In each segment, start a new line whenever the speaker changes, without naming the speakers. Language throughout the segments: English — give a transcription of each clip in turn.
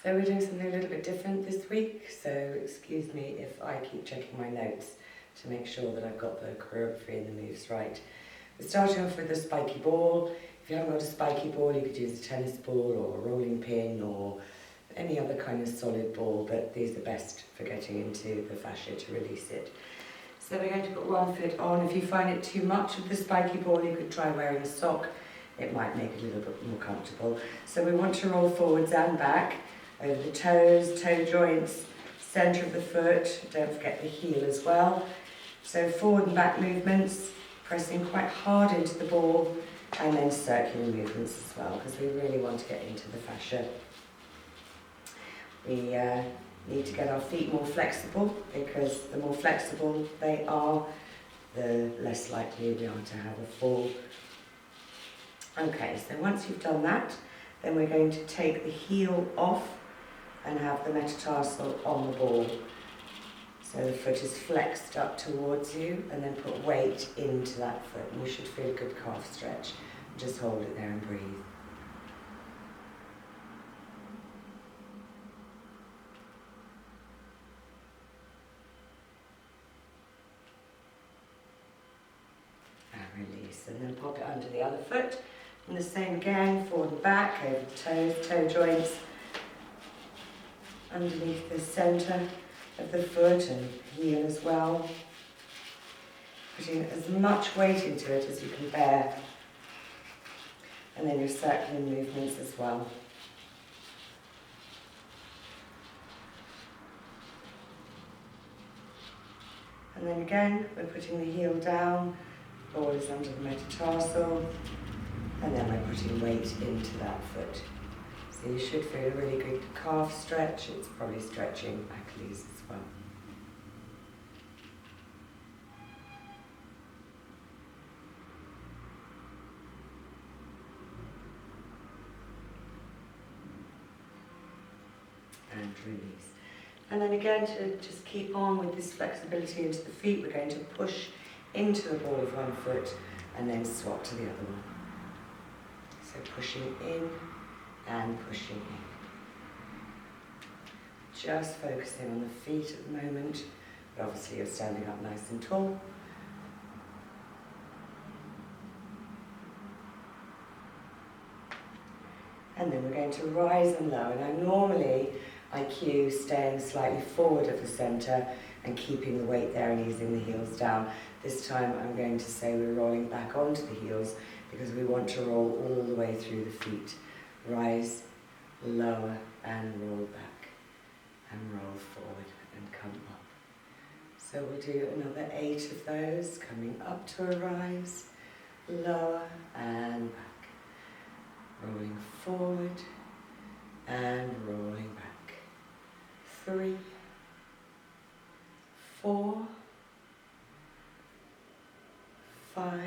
So we're doing something a little bit different this week, so excuse me if I keep checking my notes to make sure that I've got the choreography and the moves right. We're starting off with a spiky ball. If you haven't got a spiky ball, you could use a tennis ball or a rolling pin or any other kind of solid ball, but these are best for getting into the fascia to release it. So we're going to put one foot on. If you find it too much of the spiky ball, you could try wearing a sock. It might make it a little bit more comfortable. So we want to roll forwards and back, over the toes, toe joints, centre of the foot, don't forget the heel as well. So forward and back movements, pressing quite hard into the ball, and then circular movements as well, because we really want to get into the fascia. We need to get our feet more flexible, because the more flexible they are, the less likely we are to have a fall. Okay, so once you've done that, then we're going to take the heel off and have the metatarsal on the ball. So the foot is flexed up towards you, and then put weight into that foot. And you should feel a good calf stretch. Just hold it there and breathe. And release, and then pop it under the other foot. And the same again, forward and back, over the toes, toe joints, underneath the centre of the foot and heel as well. Putting as much weight into it as you can bear. And then your circling movements as well. And then again, we're putting the heel down, ball is under the metatarsal, and then we're putting weight into that foot. So you should feel a really good calf stretch. It's probably stretching Achilles as well. And release. And then again, to just keep on with this flexibility into the feet, we're going to push into the ball of one foot and then swap to the other one. So pushing in and pushing in. Just focusing on the feet at the moment, but obviously you're standing up nice and tall. And then we're going to rise and lower. Now normally I cue staying slightly forward of the centre and keeping the weight there and easing the heels down. This time I'm going to say we're rolling back onto the heels because we want to roll all the way through the feet. Rise, lower and roll back and roll forward and come up. So we'll do another 8 of those, coming up to a rise, lower and back. Rolling forward and rolling back. 3, 4, 5,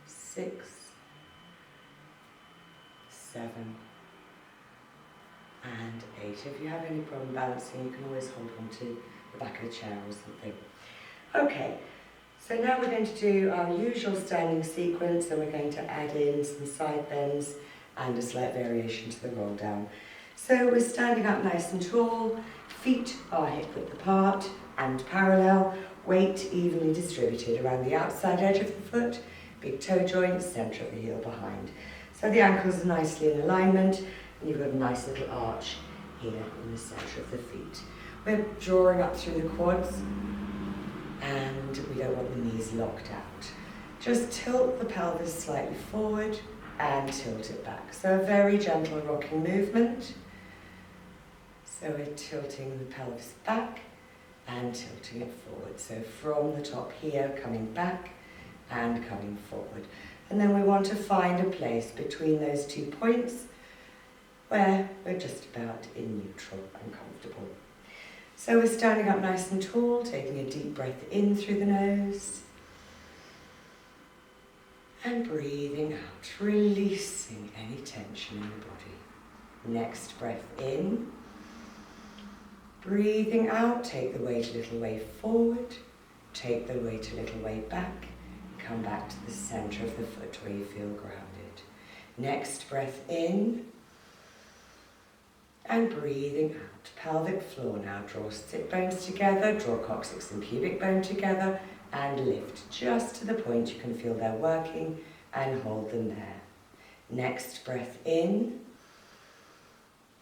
6, 7, and 8. If you have any problem balancing, you can always hold on to the back of a chair or something. Okay, so now we're going to do our usual standing sequence, and we're going to add in some side bends and a slight variation to the roll down. So we're standing up nice and tall, feet are hip width apart and parallel, weight evenly distributed around the outside edge of the foot, big toe joints, centre of the heel behind. So the ankles are nicely in alignment, and you've got a nice little arch here in the centre of the feet. We're drawing up through the quads, and we don't want the knees locked out. Just tilt the pelvis slightly forward and tilt it back. So a very gentle rocking movement. So we're tilting the pelvis back and tilting it forward. So from the top here, coming back and coming forward. And then we want to find a place between those 2 points where we're just about in neutral and comfortable. So we're standing up nice and tall, taking a deep breath in through the nose and breathing out, releasing any tension in the body. Next breath in. Breathing out, take the weight a little way forward, take the weight a little way back, come back to the centre of the foot where you feel grounded. Next breath in, And breathing out, pelvic floor now. Draw sit bones together, draw coccyx and pubic bone together, and lift just to the point you can feel they're working, and hold them there. Next breath in,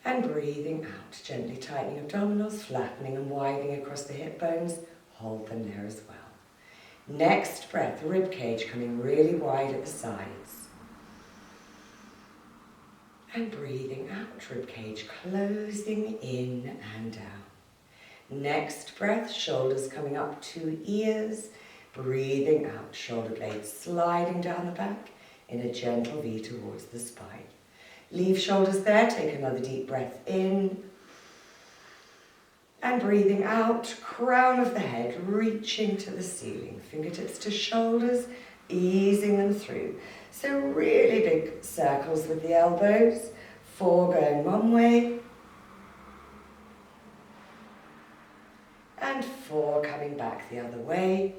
and breathing out, gently tightening abdominals, flattening and widening across the hip bones, hold them there as well. Next breath, rib cage coming really wide at the sides. And breathing out, rib cage closing in and down. Next breath, shoulders coming up to ears. Breathing out, shoulder blades sliding down the back in a gentle V towards the spine. Leave shoulders there, take another deep breath in. And breathing out, crown of the head reaching to the ceiling. Fingertips to shoulders, easing them through. So really big circles with the elbows. 4 going one way. And 4 coming back the other way.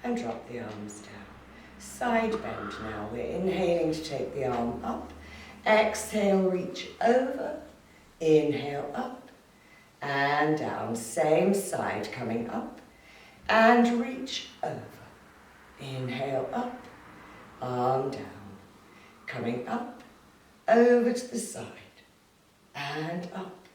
And drop the arms down. Side bend now. We're inhaling to take the arm up. Exhale, reach over. Inhale up and down. Same side coming up. And reach over. Inhale up, arm down. Coming up, over to the side. And up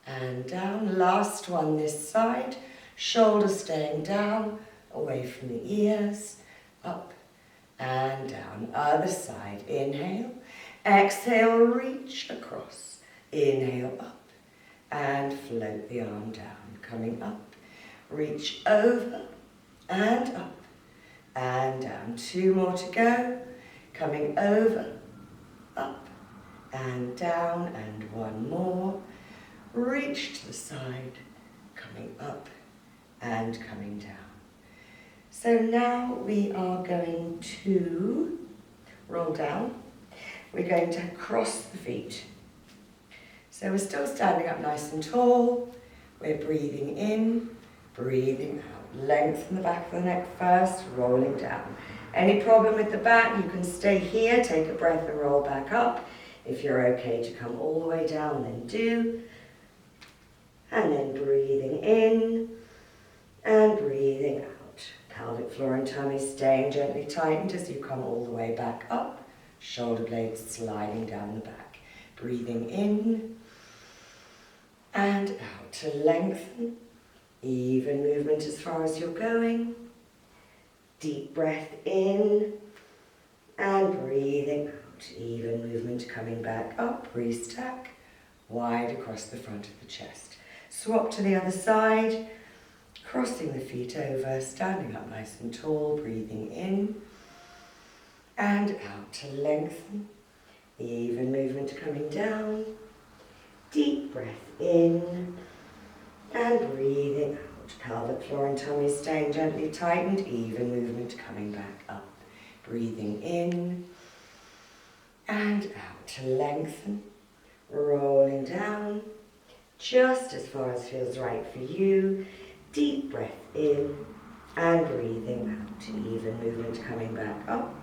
and down. Last one this side. Shoulders staying down, away from the ears. Up and down. Other side. Inhale. Exhale, reach across. Inhale up and float the arm down. Coming up. Reach over and up and down. 2 more to go. Coming over, up and down, and 1 more. Reach to the side, coming up and coming down. So now we are going to roll down. We're going to cross the feet. So we're still standing up nice and tall. We're breathing in. Breathing out. Lengthen the back of the neck first, rolling down. Any problem with the back, you can stay here, take a breath and roll back up. If you're okay to come all the way down, then do. And then breathing in and breathing out. Pelvic floor and tummy staying gently tightened as you come all the way back up. Shoulder blades sliding down the back. Breathing in and out to lengthen. Even movement as far as you're going. Deep breath in and breathing out. Even movement coming back up. Restack. Wide across the front of the chest. Swap to the other side. Crossing the feet over. Standing up nice and tall. Breathing in and out to lengthen. Even movement coming down. Deep breath in. And breathing out. Pelvic floor and tummy staying gently tightened. Even movement coming back up. Breathing in and out to lengthen. Rolling down just as far as feels right for you. Deep breath in and breathing out. Even movement coming back up.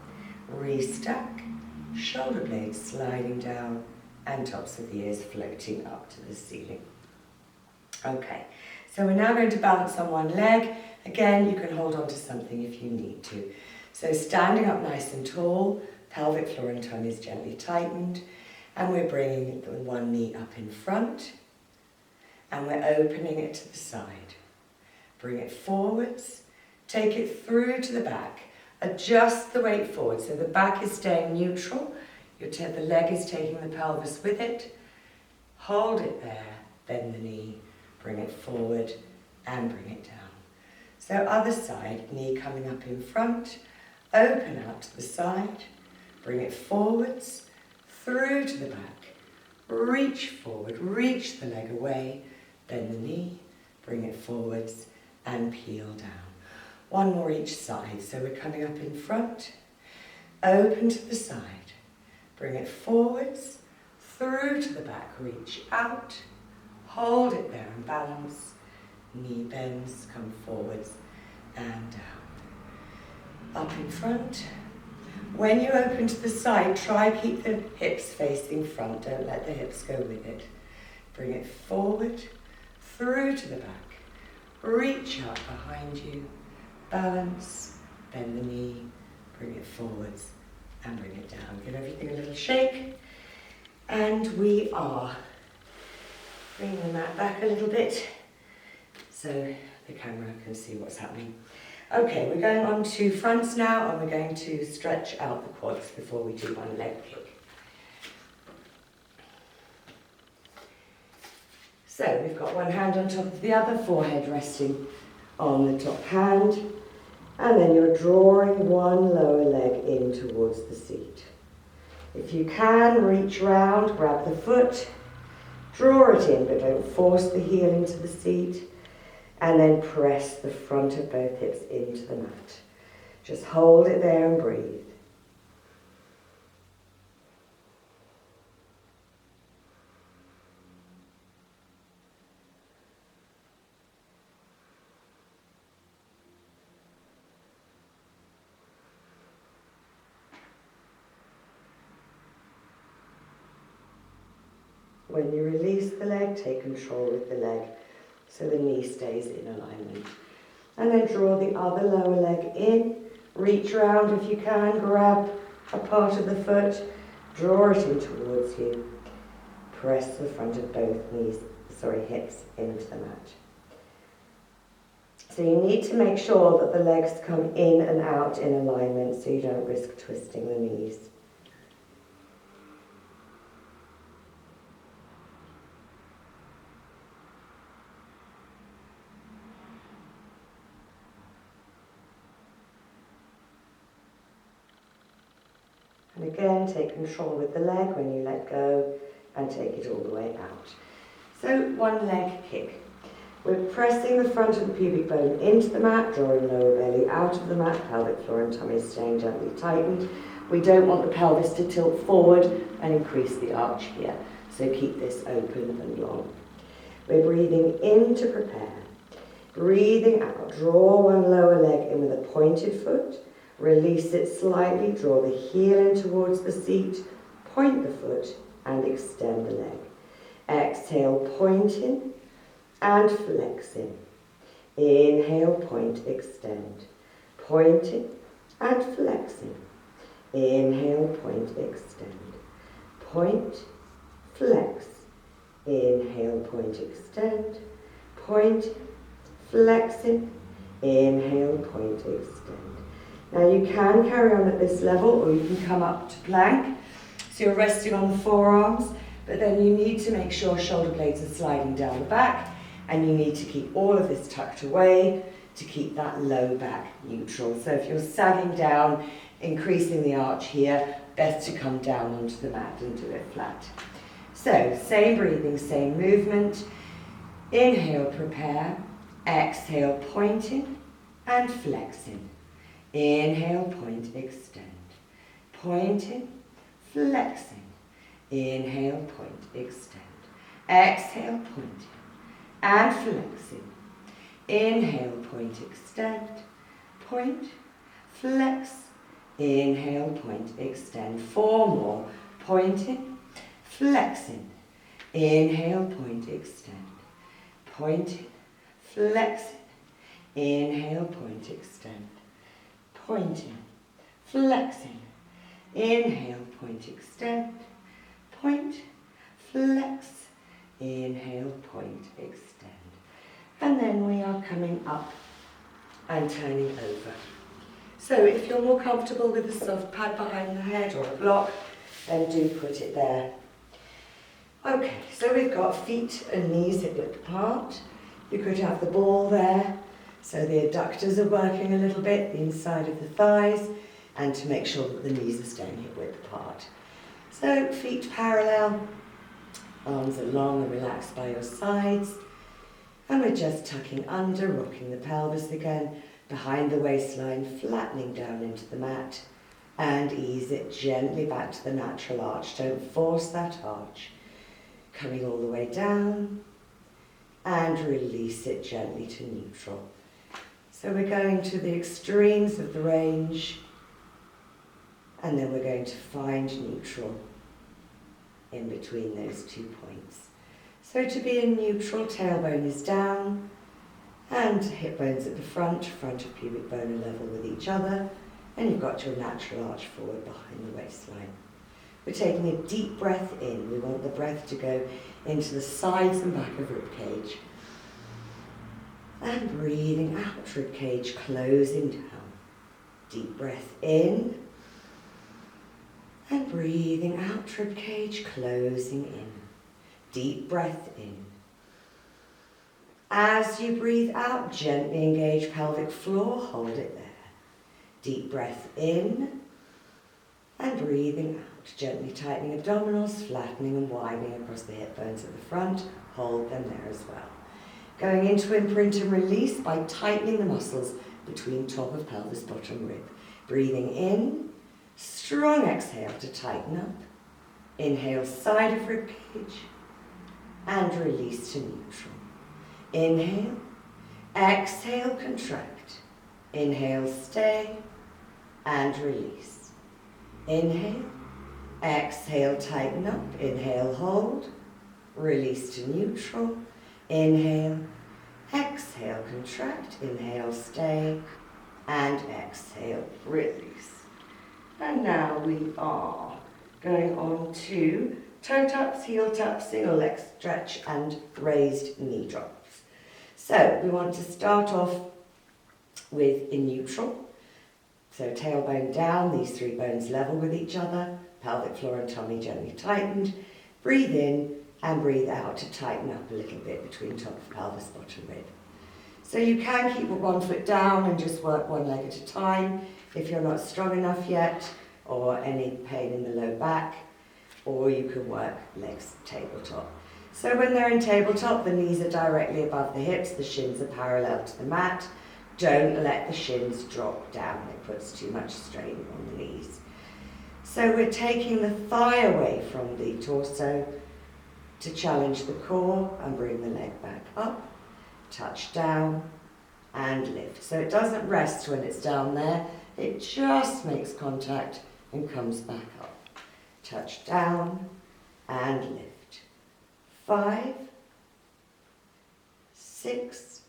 Restack. Shoulder blades sliding down and tops of the ears floating up to the ceiling. Okay, so we're now going to balance on one leg. Again, you can hold on to something if you need to. So standing up nice and tall, pelvic floor and tummy is gently tightened, and we're bringing the one knee up in front, and we're opening it to the side. Bring it forwards, take it through to the back. Adjust the weight forward, so the back is staying neutral, the leg is taking the pelvis with it. Hold it there, bend the knee. Bring it forward and bring it down. So other side, knee coming up in front, open out to the side, bring it forwards, through to the back, reach forward, reach the leg away, bend the knee, bring it forwards and peel down. 1 more each side, so we're coming up in front, open to the side, bring it forwards, through to the back, reach out, hold it there and balance. Knee bends, come forwards and down. Up in front, When you open to the side, try keep the hips facing front. Don't let the hips go with it. Bring it forward, through to the back. Reach up behind you. Balance, bend the knee, bring it forwards and bring it down. Give everything a little shake. And we are bringing the mat back a little bit so the camera can see what's happening. Okay, we're going on to fronts now, and we're going to stretch out the quads before we do one leg kick. So we've got one hand on top of the other, forehead resting on the top hand, and then you're drawing one lower leg in towards the seat. If you can, reach round, grab the foot, draw it in, but don't force the heel into the seat, and then press the front of both hips into the mat. Just hold it there and breathe. When you release the leg, take control with the leg so the knee stays in alignment. And then draw the other lower leg in, reach round if you can, grab a part of the foot, draw it in towards you. Press the front of both hips into the mat. So you need to make sure that the legs come in and out in alignment so you don't risk twisting the knees. And again, take control with the leg when you let go and take it all the way out. So one leg kick. We're pressing the front of the pubic bone into the mat, drawing lower belly out of the mat, pelvic floor and tummy staying gently tightened. We don't want the pelvis to tilt forward and increase the arch here. So keep this open and long. We're breathing in to prepare. Breathing out, draw one lower leg in with a pointed foot. Release it slightly, draw the heel in towards the seat, point the foot and extend the leg. Exhale, point in and flex in. Inhale, point, extend. Point in and flex in. Inhale, point, extend. Point, flex. Inhale, point, extend. Point, flex in. Inhale, point, extend. Now you can carry on at this level, or you can come up to plank. So you're resting on the forearms, but then you need to make sure shoulder blades are sliding down the back, and you need to keep all of this tucked away to keep that low back neutral. So if you're sagging down, increasing the arch here, best to come down onto the mat and do it flat. So same breathing, same movement. Inhale, prepare. Exhale, pointing and flexing. Inhale, point, extend. Pointing, flexing. Inhale, point, extend. Exhale, pointing and flexing. Inhale, point, extend. Point, flex. Inhale, point, extend. 4 more. Pointing, flexing. Inhale, point, extend. Pointing, flexing. Inhale, point, extend. Pointing, flexing. Inhale, point, extend. Point, flex. Inhale, point, extend. And then we are coming up and turning over. So if you're more comfortable with a soft pad behind the head or a block, then do put it there. Okay, so we've got feet and knees hip width apart. You could have the ball there, so the adductors are working a little bit, the inside of the thighs, and to make sure that the knees are staying hip width apart. So feet parallel, arms are long and relaxed by your sides, and we're just tucking under, rocking the pelvis again, behind the waistline, flattening down into the mat, and ease it gently back to the natural arch. Don't force that arch. Coming all the way down, and release it gently to neutral. So we're going to the extremes of the range And then we're going to find neutral in between those 2 points. So to be in neutral, tailbone is down and hip bones at the front of pubic bone are level with each other, and you've got your natural arch forward behind the waistline. We're taking a deep breath in. We want the breath to go into the sides and back of rib cage. And breathing out, rib cage closing down. Deep breath in. And breathing out, rib cage closing in. Deep breath in. As you breathe out, gently engage pelvic floor, hold it there. Deep breath in. And breathing out, gently tightening abdominals, flattening and widening across the hip bones at the front, hold them there as well. Going into imprint and release by tightening the muscles between top of pelvis, bottom rib. Breathing in, strong exhale to tighten up. Inhale, side of rib cage, and release to neutral. Inhale, exhale, contract. Inhale, stay, and release. Inhale, exhale, tighten up. Inhale, hold, release to neutral. Inhale, exhale, contract. Inhale, stay, and exhale, release. And now we are going on to toe taps, heel taps, single leg stretch, and raised knee drops. So we want to start off with in neutral. So tailbone down, these 3 bones level with each other, pelvic floor and tummy gently tightened. Breathe in and breathe out to tighten up a little bit between top of pelvis, bottom rib. So you can keep 1 foot down and just work 1 leg at a time if you're not strong enough yet, or any pain in the low back, or you can work legs tabletop. So when they're in tabletop, the knees are directly above the hips, the shins are parallel to the mat. Don't let the shins drop down, it puts too much strain on the knees. So we're taking the thigh away from the torso to challenge the core and bring the leg back up, touch down and lift. So it doesn't rest when it's down there, it just makes contact and comes back up. Touch down and lift. 5, 6,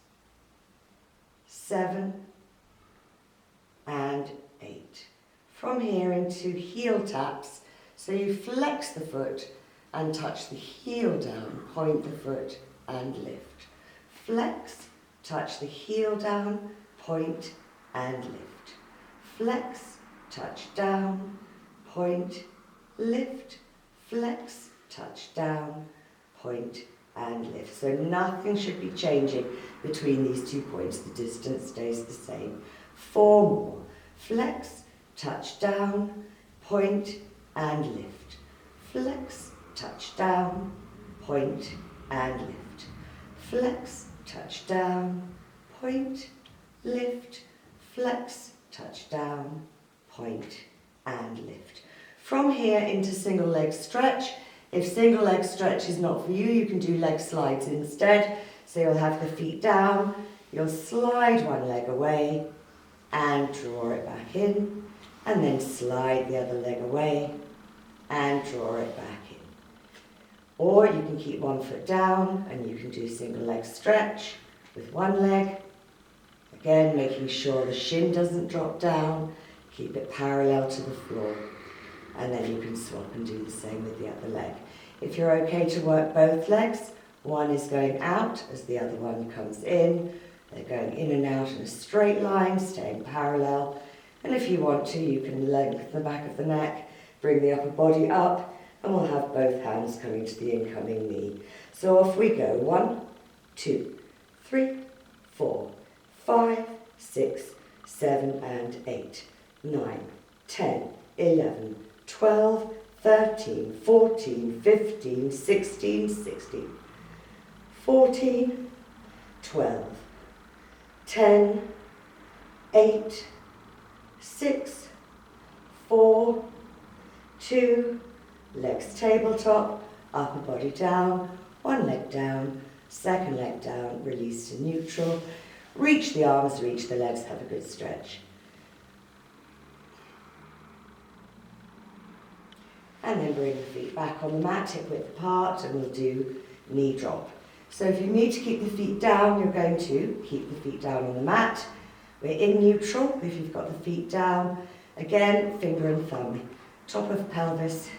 7, and 8. From here into heel taps, so you flex the foot and touch the heel down, point the foot and lift. Flex, touch the heel down, point and lift. Flex, touch down, point, lift, flex, touch down, point and lift. So nothing should be changing between these 2 points. The distance stays the same. 4 more. Flex, touch down, point and lift. Flex, touch down, point and lift. Flex, touch down, point, lift, flex, touch down, point and lift. From here into single leg stretch. If single leg stretch is not for you, you can do leg slides instead. So you'll have the feet down, you'll slide 1 leg away and draw it back in, and then slide the other leg away and draw it back in. Or you can keep 1 foot down and you can do single leg stretch with 1 leg. Again, making sure the shin doesn't drop down, keep it parallel to the floor. And then you can swap and do the same with the other leg. If you're okay to work both legs, one is going out as the other one comes in. They're going in and out in a straight line, staying parallel. And if you want to, you can lengthen the back of the neck, bring the upper body up, and we'll have both hands coming to the incoming knee. So off we go. 1, 2, 3, 4, 5, 6, 7, and 8, 9, 10, 11, 12, 13, 14, 15, 16, 16, 14, 12, 10, 8, 6, 4, 2, legs tabletop, upper body down, 1 leg down, 2nd leg down, release to neutral. Reach the arms, reach the legs, have a good stretch. And then bring the feet back on the mat, hip width apart, and we'll do knee drop. So if you need to keep the feet down, you're going to keep the feet down on the mat. We're in neutral if you've got the feet down. Again, finger and thumb, top of pelvis,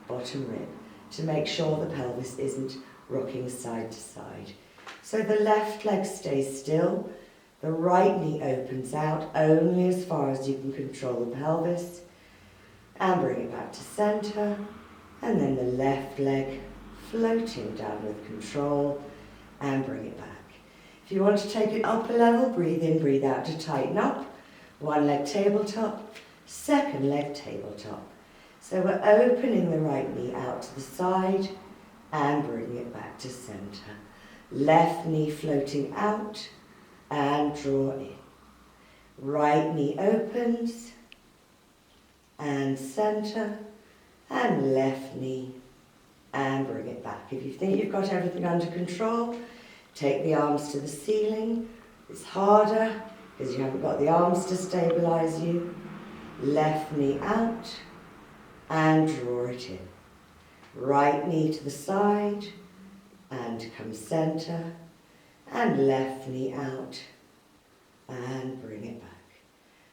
bottom rib, to make sure the pelvis isn't rocking side to side. So the left leg stays still, the right knee opens out only as far as you can control the pelvis, and bring it back to centre, and then the left leg floating down with control, and bring it back. If you want to take it up a level, breathe in, breathe out to tighten up. One leg tabletop, second leg tabletop. So we're opening the right knee out to the side and bringing it back to centre. Left knee floating out and draw in. Right knee opens and centre, and left knee and bring it back. If you think you've got everything under control, take the arms to the ceiling. It's harder because you haven't got the arms to stabilise you. Left knee out and draw it in. Right knee to the side and come centre, and left knee out and bring it back.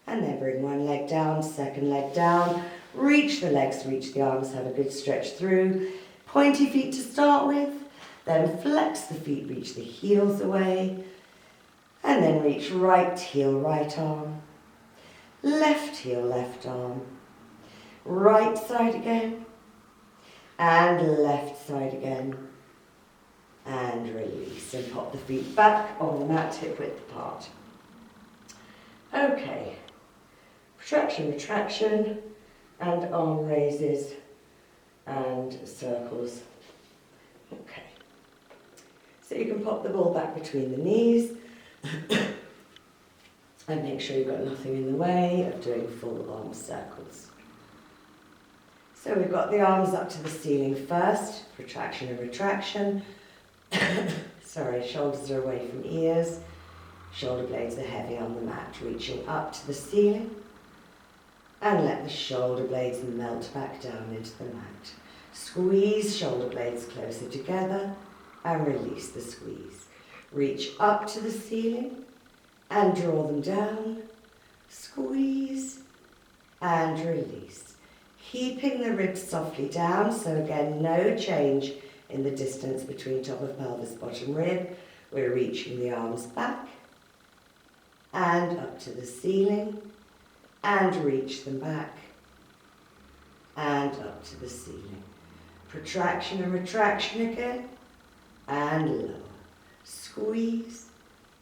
And then bring one leg down, second leg down, reach the legs, reach the arms, have a good stretch through. Pointy feet to start with, then flex the feet, reach the heels away, and then reach right heel, right arm, left heel, left arm, right side again, and left side again, and release, and pop the feet back on the mat, hip width apart. Okay, protraction, retraction, and arm raises and circles. Okay, so you can pop the ball back between the knees and make sure you've got nothing in the way of doing full arm circles. So we've got the arms up to the ceiling first, protraction and retraction. Sorry, shoulders are away from ears, shoulder blades are heavy on the mat, reaching up to the ceiling, and let the shoulder blades melt back down into the mat. Squeeze shoulder blades closer together and release the squeeze. Reach up to the ceiling and draw them down, squeeze and release. Keeping the ribs softly down, so again, no change in the distance between top of pelvis, bottom rib. We're reaching the arms back and up to the ceiling and reach them back and up to the ceiling. Protraction and retraction again, and lower. Squeeze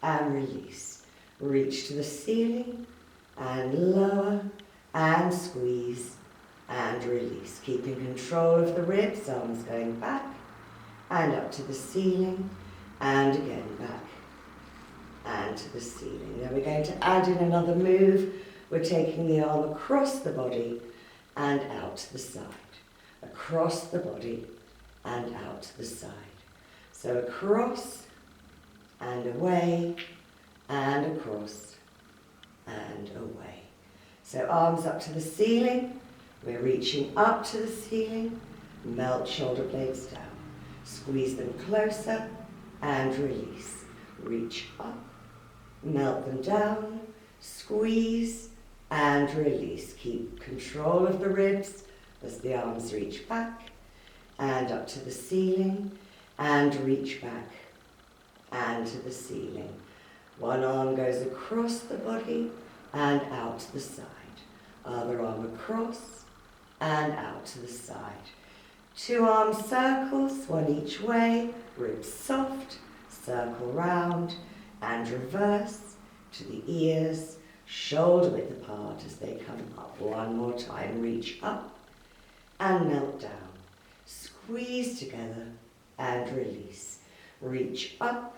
and release. Reach to the ceiling and lower and squeeze and release. Keeping control of the ribs, arms going back and up to the ceiling and again back and to the ceiling. Then we're going to add in another move. We're taking the arm across the body and out to the side. Across the body and out to the side. So across and away and across and away. So arms up to the ceiling. We're reaching up to the ceiling. Melt shoulder blades down. Squeeze them closer and release. Reach up. Melt them down. Squeeze and release. Keep control of the ribs as the arms reach back and up to the ceiling and reach back and to the ceiling. One arm goes across the body and out to the side. Other arm across and out to the side. Two arm circles, one each way, ribs soft, circle round and reverse to the ears, shoulder width apart as they come up. One more time, reach up and melt down. Squeeze together and release. Reach up,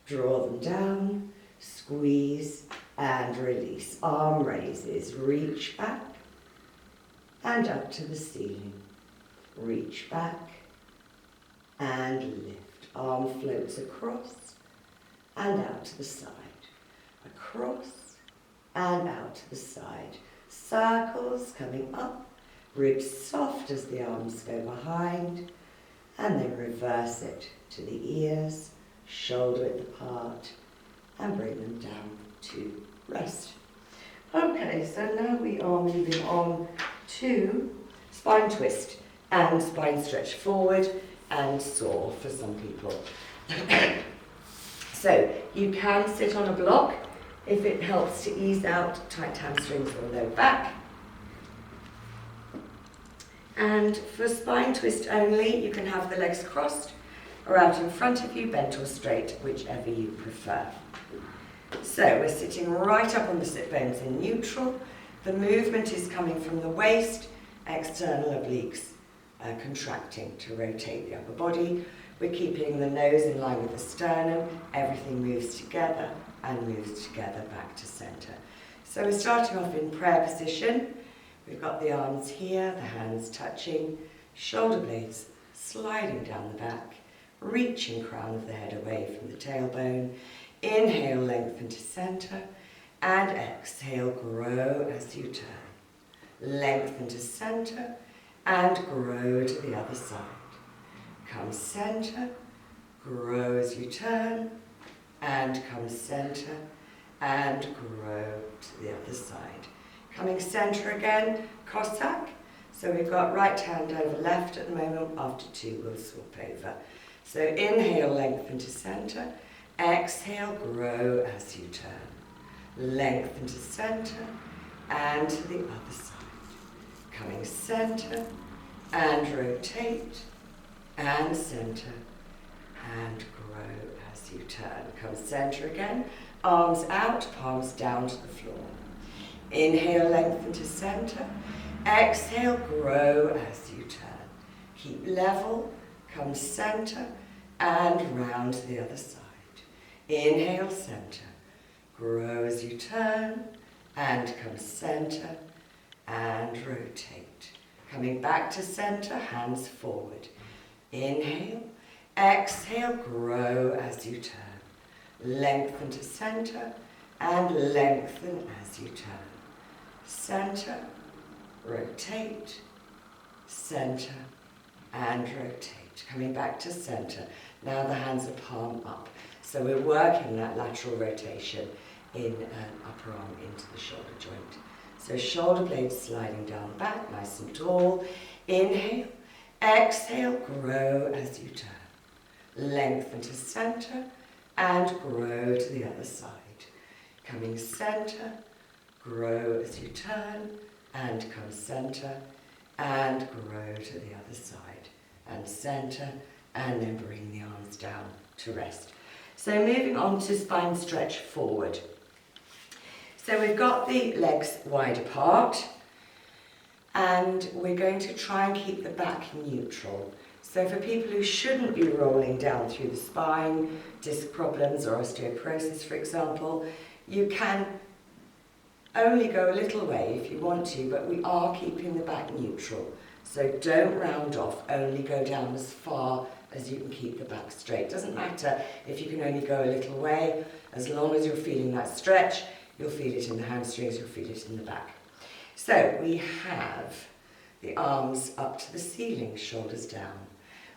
draw them down, squeeze and release. Arm raises, reach back and up to the ceiling. Reach back and lift. Arm floats across and out to the side. Across and out to the side. Circles coming up ribs soft as the arms go behind, and then reverse it to the ears, shoulder width apart, and bring them down to rest. Okay, so now we are moving on to spine twist and spine stretch forward and soar for some people. So you can sit on a block if it helps to ease out tight hamstrings or low back. And for spine twist only, you can have the legs crossed or out in front of you, bent or straight, whichever you prefer. So we're sitting right up on the sit bones in neutral. The movement is coming from the waist, external obliques contracting to rotate the upper body. We're keeping the nose in line with the sternum. Everything moves together and moves together back to center. So we're starting off in prayer position. We've got the arms here, the hands touching, shoulder blades sliding down the back, reaching crown of the head away from the tailbone. Inhale, lengthen to center, and exhale, grow as you turn. Lengthen to center, and grow to the other side. Come center, grow as you turn, and come center, and grow to the other side. Coming center again, Cossack. So we've got right hand over left at the moment. After two, we'll swap over. So inhale, lengthen to center. Exhale, grow as you turn. Lengthen to center and to the other side. Coming center and rotate and center and grow as you turn. Come center again. Arms out, palms down to the floor. Inhale, lengthen to center. Exhale, grow as you turn. Keep level, come center and round to the other side. Inhale, center. Grow as you turn and come center and rotate. Coming back to center, hands forward. Inhale, exhale, grow as you turn. Lengthen to center and lengthen as you turn. Center, rotate, center, and rotate. Coming back to center. Now the hands are palm up. So we're working that lateral rotation in upper arm into the shoulder joint. So shoulder blades sliding down the back, nice and tall. Inhale, exhale, grow as you turn. Lengthen to center and grow to the other side. Coming center, grow as you turn and come center and grow to the other side. And center and then bring the arms down to rest. So moving on to spine stretch forward. So we've got the legs wide apart and we're going to try and keep the back neutral. So for people who shouldn't be rolling down through the spine, disc problems or osteoporosis for example, you can only go a little way if you want to, but we are keeping the back neutral. So don't round off, only go down as far as you can keep the back straight. Doesn't matter if you can only go a little way, as long as you're feeling that stretch, you'll feel it in the hamstrings, you'll feel it in the back. So we have the arms up to the ceiling, shoulders down.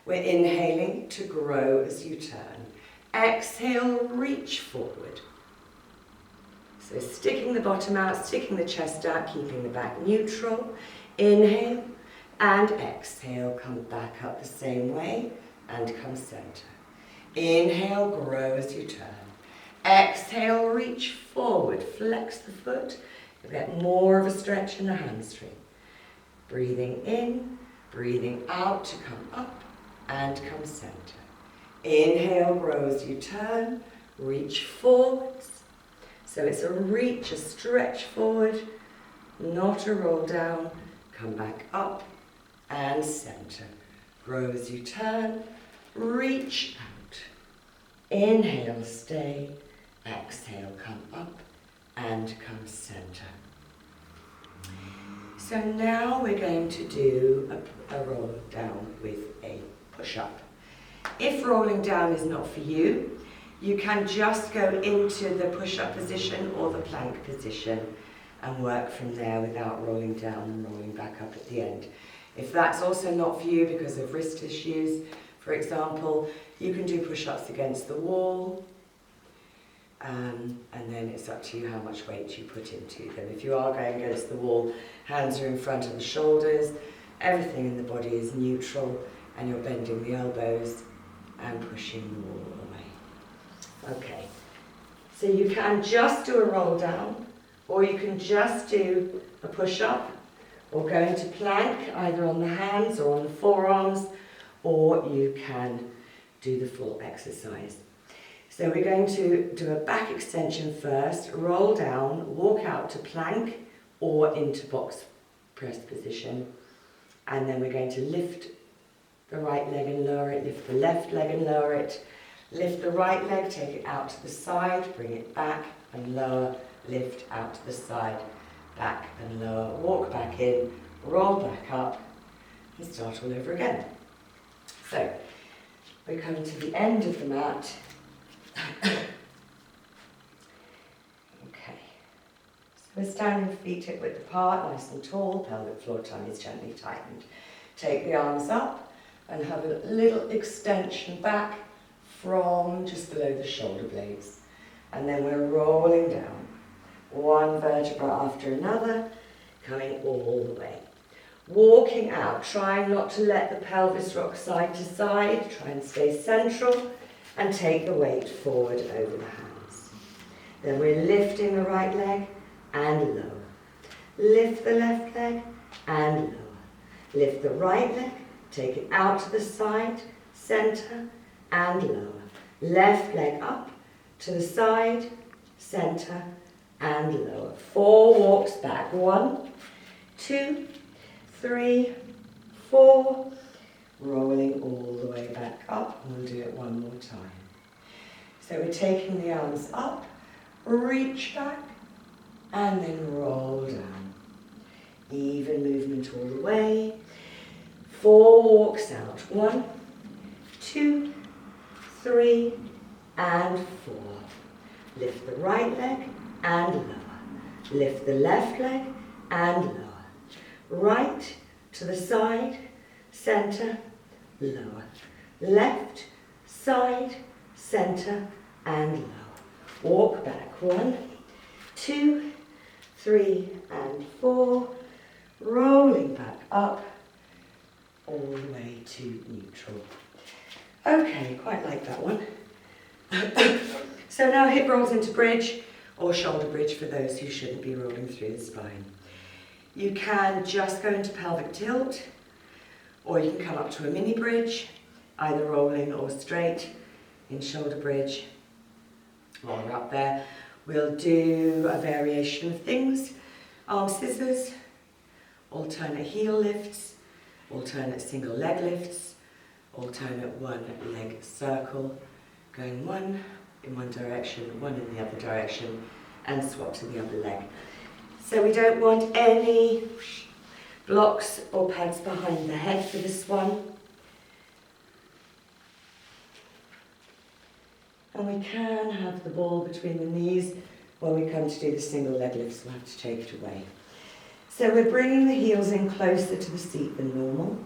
We're inhaling to grow as you turn. Exhale, reach forward. So sticking the bottom out, sticking the chest out, keeping the back neutral. Inhale and exhale, come back up the same way and come center. Inhale, grow as you turn. Exhale, reach forward, flex the foot. You'll get more of a stretch in the hamstring. Breathing in, breathing out to come up and come center. Inhale, grow as you turn, reach forwards. So it's a reach, a stretch forward, not a roll down. Come back up and center. Grow as you turn, reach out. Inhale, stay. Exhale, come up and come center. So now we're going to do a roll down with a push-up. If rolling down is not for you, you can just go into the push-up position or the plank position and work from there without rolling down and rolling back up at the end. If that's also not for you because of wrist issues, for example, you can do push-ups against the wall, and then it's up to you how much weight you put into them. If you are going against the wall, hands are in front of the shoulders, everything in the body is neutral, and you're bending the elbows and pushing the wall away. Okay, so you can just do a roll down, or you can just do a push-up, or go into plank, either on the hands or on the forearms, or you can do the full exercise. So we're going to do a back extension first, roll down, walk out to plank or into box press position, and then we're going to lift the right leg and lower it, lift the left leg and lower it, lift the right leg, take it out to the side, bring it back and lower, lift out to the side, back and lower, walk back in, roll back up and start all over again. So we're coming to the end of the mat. Okay, so we're standing feet hip width apart, nice and tall, pelvic floor tummies gently tightened. Take the arms up and have a little extension back from just below the shoulder blades. And then we're rolling down, one vertebra after another, coming all the way. Walking out, trying not to let the pelvis rock side to side, try and stay central, and take the weight forward over the hands. Then we're lifting the right leg and lower. Lift the left leg and lower. Lift the right leg, take it out to the side, center and lower. Left leg up to the side, center and lower. 4 walks back. 1, 2, 3, 4. Rolling all the way back up. We'll do it one more time. So we're taking the arms up, reach back, and then roll down. Even movement all the way. 4 walks out. 1, 2, 3, and 4. Lift the right leg and lower. Lift the left leg and lower. Right to the side, center, lower. Left, side, center, and lower. Walk back. 1, 2, 3, and 4. Rolling back up, all the way to neutral. Okay, quite like that one. So now hip rolls into bridge, or shoulder bridge for those who shouldn't be rolling through the spine. You can just go into pelvic tilt, or you can come up to a mini bridge, either rolling or straight in shoulder bridge. While we're up there, we'll do a variation of things. Arm scissors, alternate heel lifts, alternate single leg lifts, alternate one leg circle, going one in one direction, one in the other direction, and swap to the other leg. So we don't want any blocks or pads behind the head for this one. And we can have the ball between the knees when we come to do the single leg lifts. We'll have to take it away. So we're bringing the heels in closer to the seat than normal.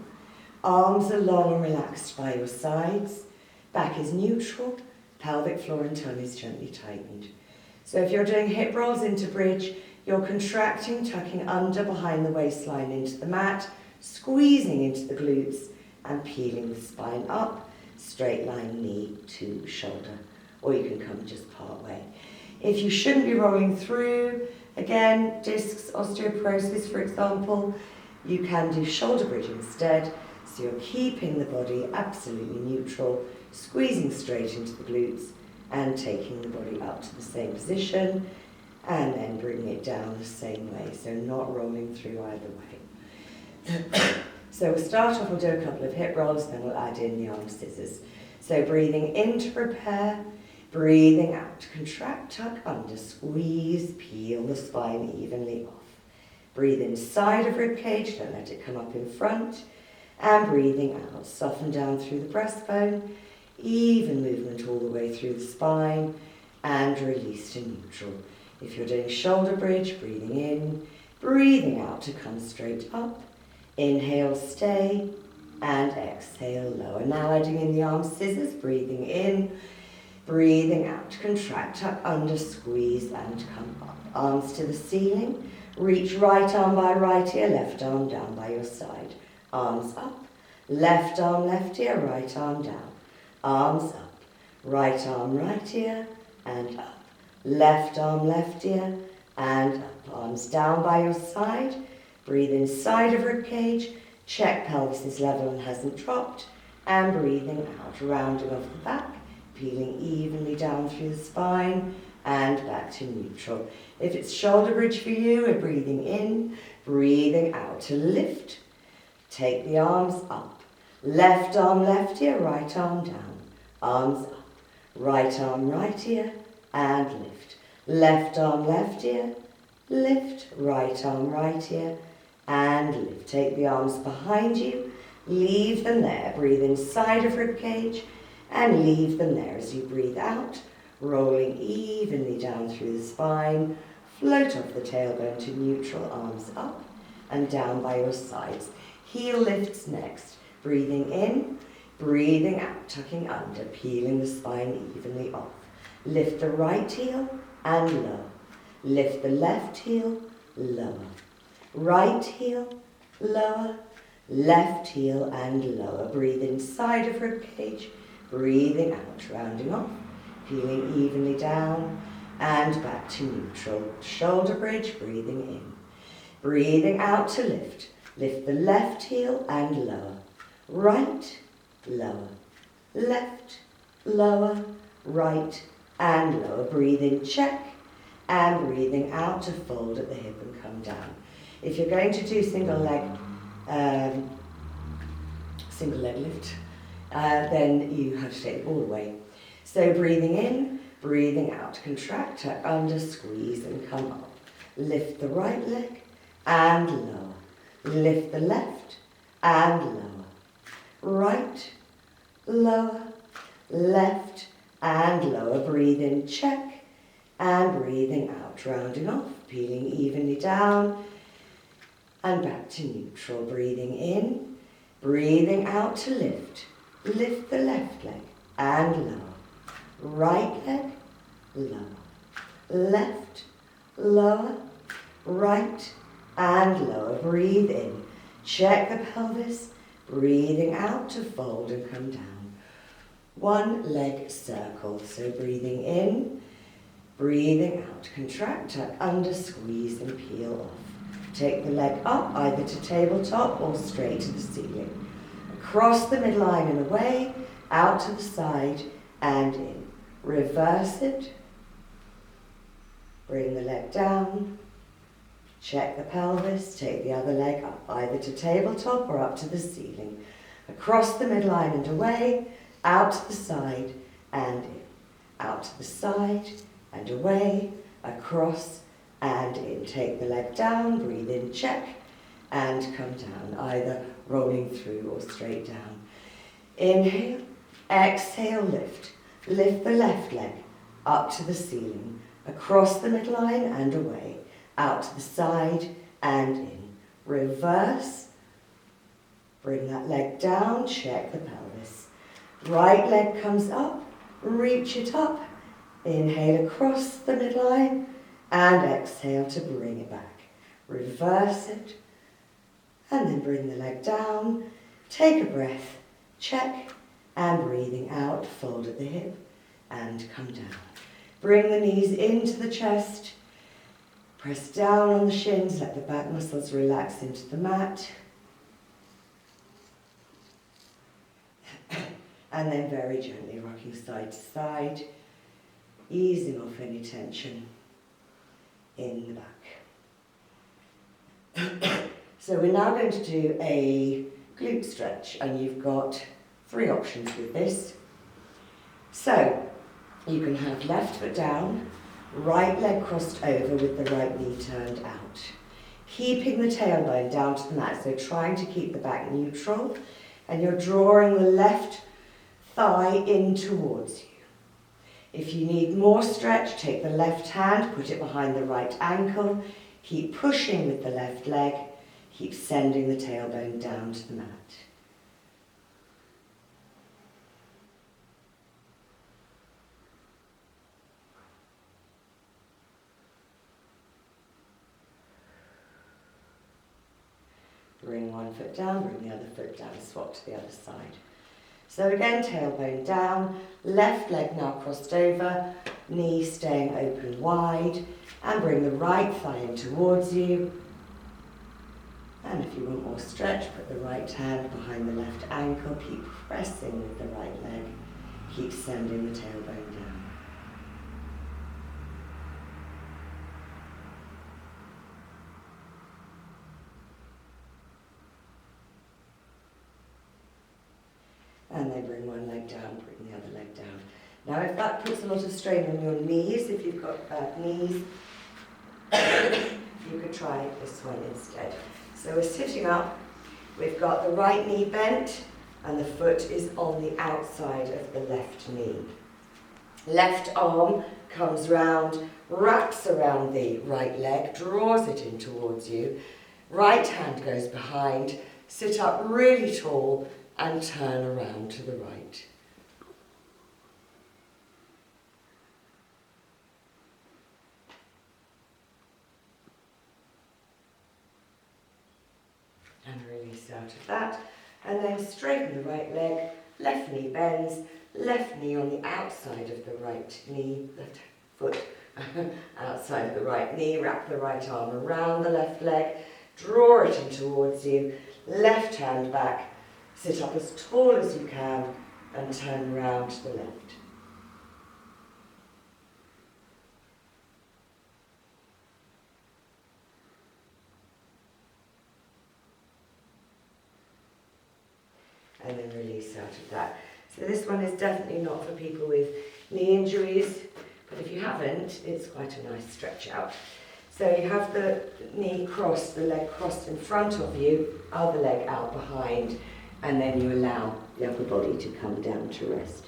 Arms are long and relaxed by your sides. Back is neutral. Pelvic floor and tummies gently tightened. So if you're doing hip rolls into bridge, you're contracting, tucking under behind the waistline into the mat, squeezing into the glutes and peeling the spine up, straight line knee to shoulder, or you can come just part way. If you shouldn't be rolling through, again, discs, osteoporosis, for example, you can do shoulder bridge instead. So you're keeping the body absolutely neutral, squeezing straight into the glutes and taking the body up to the same position and then bringing it down the same way, so not rolling through either way. So we'll start off, we'll do a couple of hip rolls, then we'll add in the arm scissors. So breathing in to prepare, breathing out to contract, tuck under, squeeze, peel the spine evenly off. Breathe inside of rib cage, don't let it come up in front. And breathing out, soften down through the breastbone, even movement all the way through the spine, and release to neutral. If you're doing shoulder bridge, breathing in, breathing out to come straight up. Inhale, stay, and exhale, lower. Now adding in the arm scissors, breathing in, breathing out, contract, tuck under, squeeze, and come up. Arms to the ceiling, reach right arm by right ear, left arm down by your side. Arms up, left arm, left ear, right arm down. Arms up, right arm, right ear, and up. Left arm, left ear, and up. Arms down by your side. Breathe inside of rib cage. Check pelvis is level and hasn't dropped. And breathing out, rounding off the back, peeling evenly down through the spine and back to neutral. If it's shoulder bridge for you, we're breathing in, breathing out to lift. Take the arms up. Left arm, left ear, right arm down. Arms up. Right arm, right ear, and lift. Left arm, left ear, lift. Right arm, right ear, and lift. Take the arms behind you, leave them there. Breathe inside of rib cage and leave them there as you breathe out, rolling evenly down through the spine. Float off the tailbone to neutral, arms up and down by your sides. Heel lifts next. Breathing in, breathing out, tucking under, peeling the spine evenly off. Lift the right heel and lower. Lift the left heel, lower. Right heel, lower. Left heel and lower. Breathe inside of rib cage, breathing out, rounding off, peeling evenly down and back to neutral. Shoulder bridge, breathing in. Breathing out to lift. Lift the left heel and lower. Right, lower. Left, lower. Right and lower. Breathe in, check. And breathing out to fold at the hip and come down. If you're going to do single leg lift, then you have to take it all the way. So breathing in, breathing out, contract, tuck under, squeeze and come up. Lift the right leg and lower. Lift the left and lower. Right, lower, left and lower. Breathe in, check, and breathing out, rounding off, peeling evenly down and back to neutral. Breathing in, breathing out to lift. Lift the left leg and lower. Right leg, lower. Left, lower. Right and lower. Breathe in. Check the pelvis. Breathing out to fold and come down. One leg circle. So breathing in, breathing out. Contract, tuck under, squeeze and peel off. Take the leg up either to tabletop or straight to the ceiling. Across the midline and away, out to the side and in. Reverse it. Bring the leg down. Check the pelvis. Take the other leg up either to tabletop or up to the ceiling. Across the midline and away, out to the side and in. Out to the side and away, across and in. Take the leg down, breathe in, check, and come down, either rolling through or straight down. Inhale, exhale, lift. Lift the left leg up to the ceiling, across the midline and away, out to the side and in. Reverse, bring that leg down, check the pelvis. Right leg comes up, reach it up. Inhale across the midline and exhale to bring it back. Reverse it and then bring the leg down. Take a breath, check, and breathing out, fold at the hip and come down. Bring the knees into the chest. Press down on the shins, let the back muscles relax into the mat. And then very gently rocking side to side, easing off any tension in the back. So we're now going to do a glute stretch, and you've got 3 options with this. So you can have left foot down, right leg crossed over with the right knee turned out. Keeping the tailbone down to the mat, so trying to keep the back neutral, and you're drawing the left thigh in towards you. If you need more stretch, take the left hand, put it behind the right ankle, keep pushing with the left leg, keep sending the tailbone down to the mat. Bring one foot down, bring the other foot down, swap to the other side. So again, tailbone down, left leg now crossed over, knee staying open wide, and bring the right thigh in towards you. And if you want more stretch, put the right hand behind the left ankle, keep pressing with the right leg, keep sending the tailbone down. And then bring one leg down, bring the other leg down. Now if that puts a lot of strain on your knees, if you've got bad knees, you could try this one instead. So we're sitting up, we've got the right knee bent, and the foot is on the outside of the left knee. Left arm comes round, wraps around the right leg, draws it in towards you. Right hand goes behind, sit up really tall, and turn around to the right. And release out of that. And then straighten the right leg, left knee bends, left knee on the outside of the right knee, left foot outside of the right knee, wrap the right arm around the left leg, draw it in towards you, left hand back, sit up as tall as you can and turn round to the left. And then release out of that. So this one is definitely not for people with knee injuries, but if you haven't, it's quite a nice stretch out. So you have the knee crossed, the leg crossed in front of you, other leg out behind, and then you allow the upper body to come down to rest.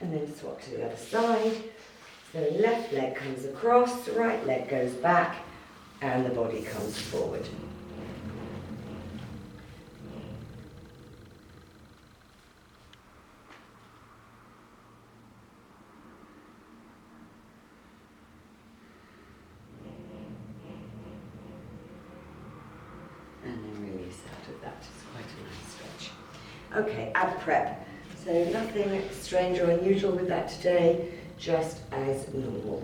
And then swap to the other side. So left leg comes across, right leg goes back, and the body comes forward. And then release out of that. It's quite a nice stretch. Okay, ab prep. So nothing strange or unusual with that today, just as normal.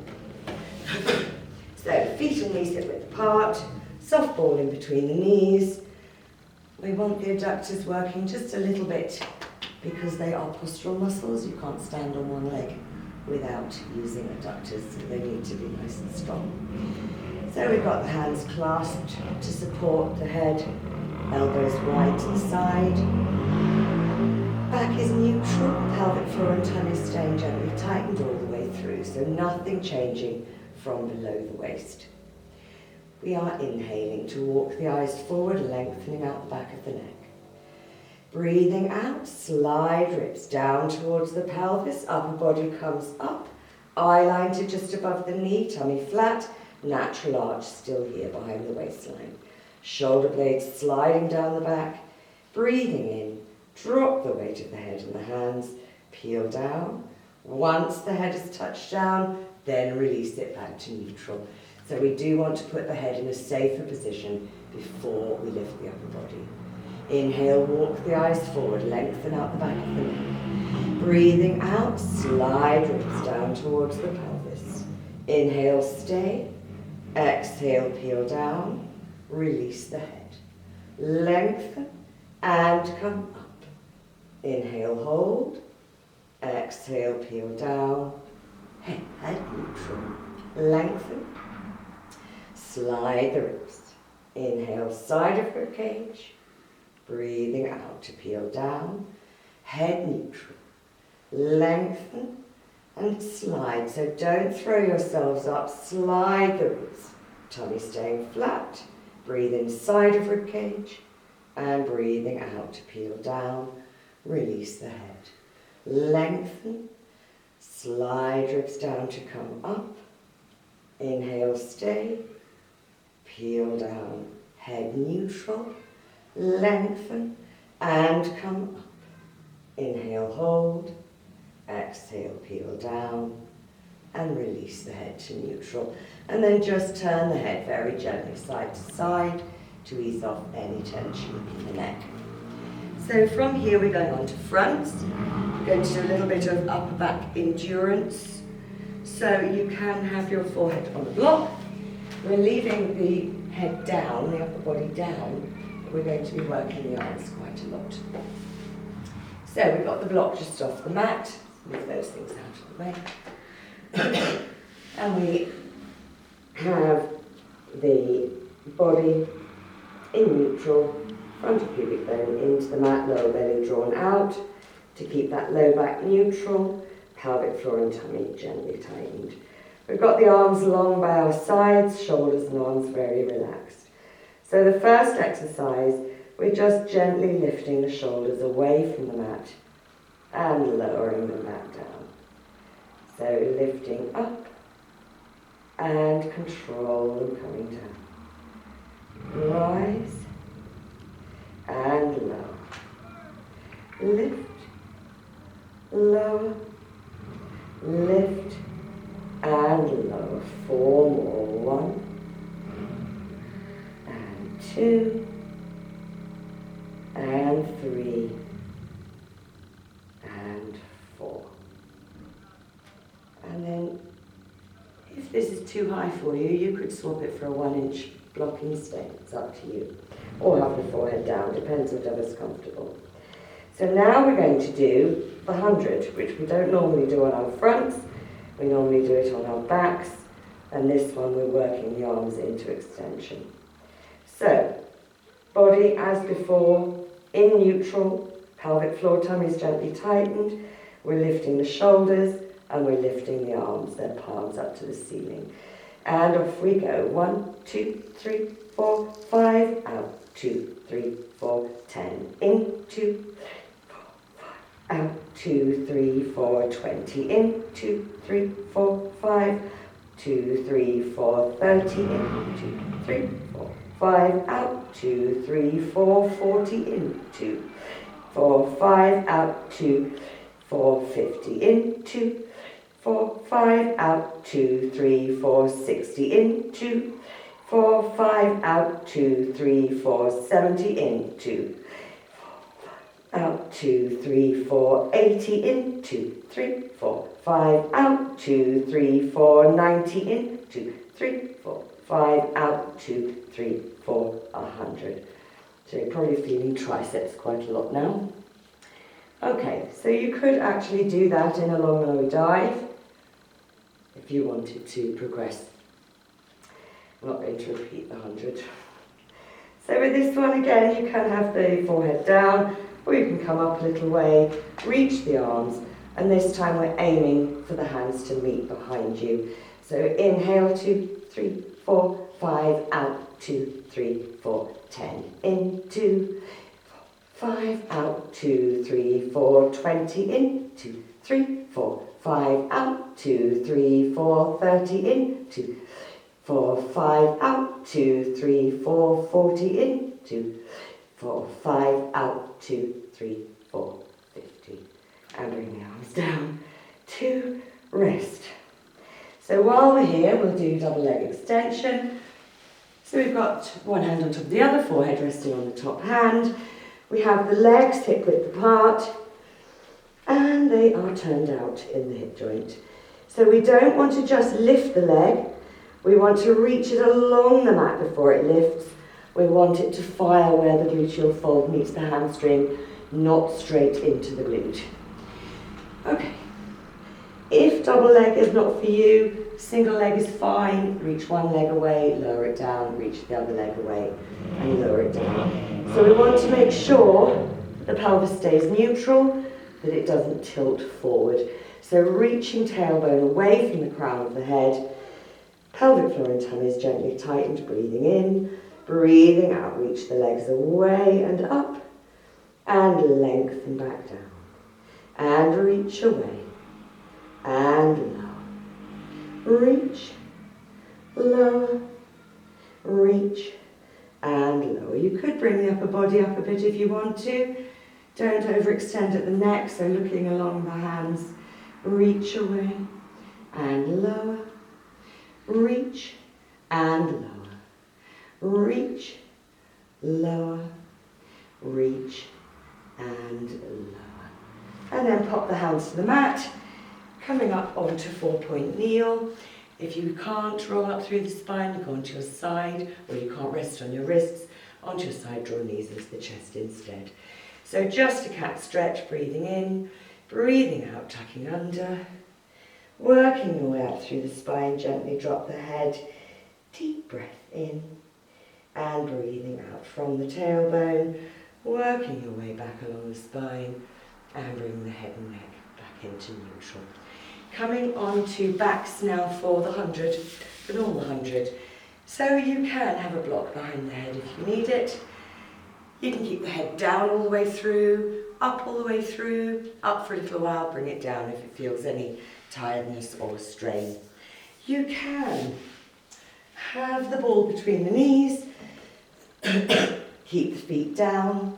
So feet and knees hip width apart, soft ball in between the knees. We want the adductors working just a little bit because they are postural muscles. You can't stand on one leg without using adductors, so they need to be nice and strong. So we've got the hands clasped to support the head, elbows wide to the side. Back is neutral, pelvic floor and tummy staying gently tightened all the way through, so nothing changing from below the waist. We are inhaling to walk the eyes forward, lengthening out the back of the neck. Breathing out, slide ribs down towards the pelvis, upper body comes up, eye line to just above the knee, tummy flat, natural arch still here behind the waistline. Shoulder blades sliding down the back, breathing in. Drop the weight of the head and the hands, peel down. Once the head is touched down, then release it back to neutral. So we do want to put the head in a safer position before we lift the upper body. Inhale, walk the eyes forward, lengthen out the back of the neck. Breathing out, slide ribs down towards the pelvis. Inhale, stay. Exhale, peel down. Release the head. Lengthen and come up. Inhale, hold. Exhale, peel down. Head neutral. Lengthen. Slide the ribs. Inhale, side of rib cage. Breathing out to peel down. Head neutral. Lengthen. and slide. So don't throw yourselves up, slide the tummy staying flat. Breathe inside of rib cage and breathing out to peel down. Release the head. Lengthen. Slide ribs down to come up. Inhale, stay. Peel down. Head neutral. Lengthen and come up. Inhale, hold. Exhale, peel down. And release the head to neutral. And then just turn the head very gently side to side to ease off any tension in the neck. So from here we're going on to fronts. We're going to do a little bit of upper back endurance. So you can have your forehead on the block. We're leaving the head down, the upper body down, but we're going to be working the arms quite a lot. So we've got the block just off the mat. Move those things out of the way. And we have the body in neutral, front of pubic bone into the mat, lower belly drawn out to keep that low back neutral, pelvic floor and tummy gently tightened. We've got the arms long by our sides, shoulders and arms very relaxed. So the first exercise, we're just gently lifting the shoulders away from the mat and lowering them back down. So lifting up and control them coming down. Rise and lower. Lift, lower, lift and lower. 4 more. 1 and 2 and 3 and 4. And then if this is too high for you, you could swap it for a 1-inch blocking stay. It's up to you. Or have the forehead down, depends whatever's comfortable. So now we're going to do the 100, which we don't normally do on our fronts. We normally do it on our backs. And this one we're working the arms into extension. So, body as before, in neutral, pelvic floor, tummy is gently tightened. We're lifting the shoulders and we're lifting the arms, their palms up to the ceiling. And off we go. 1, 2, 3, 4, 5, out. 2, 3, 4, 10. In, 2, 4, 5, out. 2, 3, 4, 20. In, 2, 3, 4, 5, 2, 3, 4, 30. In, 2, 3, 4, 5, out. 2, 3, 4, 40. In, 2, 4, 5, out. 2, 4, 50. In, 2, 4, 5, out. 2, 3, 4, 60. In, 2, 4, 5, out. 2, 3, 4, 70. In, 2, 4, 5, out. 2, 3, 4, 80. In, 2, 3, 4, 5, out. 2, 3, 4, 90. In, 2, 3, 4, 5, out. 2, 3, 4, 100. So you're probably feeling triceps quite a lot now. Okay, so you could actually do that in a long low dive if you wanted to progress. I'm not going to repeat the 100. So with this one again, you can have the forehead down, or you can come up a little way, reach the arms, and this time we're aiming for the hands to meet behind you. So inhale, 2, 3, 4, 5, out, 2, 3, 4, 10. In, 2, 4, 5, out, 2, 3, 4, 20. In, 2, 3, 4, 5, out, 2, 3, 4, 30. In, 2, 4, 5, out, 2, 3, 4, 40. In, 2, 4, 5, out, 2, 3, 4, 50. And bring the arms down to rest. So while we're here, we'll do double leg extension. So we've got one hand on top of the other, forehead resting on the top hand. We have the legs hip width apart, and they are turned out in the hip joint. So we don't want to just lift the leg, we want to reach it along the mat before it lifts. We want it to fire where the gluteal fold meets the hamstring, not straight into the glute. Okay, if double leg is not for you, single leg is fine. Reach one leg away, lower it down, reach the other leg away and lower it down. So we want to make sure that the pelvis stays neutral, that it doesn't tilt forward. So reaching tailbone away from the crown of the head, pelvic floor and tummy is gently tightened, breathing in, breathing out, reach the legs away and up, and lengthen back down, and reach away, and lower, reach, lower, reach, and lower. You could bring the upper body up a bit if you want to. Don't overextend at the neck, so looking along the hands, reach away, and lower, reach, and lower, reach, lower, reach, and lower. And then pop the hands to the mat, coming up onto 4-point kneel. If you can't roll up through the spine, you go onto your side, or you can't rest on your wrists, onto your side, draw knees into the chest instead. So just a cat stretch, breathing in, breathing out, tucking under, working your way up through the spine, gently drop the head, deep breath in, and breathing out from the tailbone, working your way back along the spine, and bringing the head and neck back into neutral. Coming on to backs now for the 100, the normal 100. So you can have a block behind the head if you need it. You can keep the head down all the way through, up all the way through, up for a little while, bring it down if it feels any tiredness or strain. You can have the ball between the knees, keep the feet down,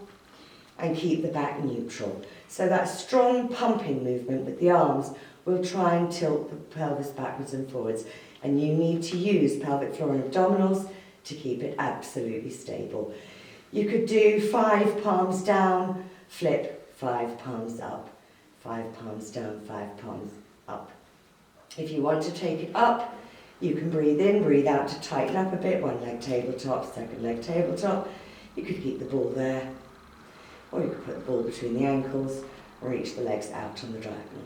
and keep the back neutral. So that strong pumping movement with the arms will try and tilt the pelvis backwards and forwards, and you need to use pelvic floor and abdominals to keep it absolutely stable. You could do 5 palms down, flip, 5 palms up, 5 palms down, 5 palms up. If you want to take it up, you can breathe in, breathe out to tighten up a bit, 1 leg tabletop, 2nd leg tabletop. You could keep the ball there, or you could put the ball between the ankles, or reach the legs out on the diagonal.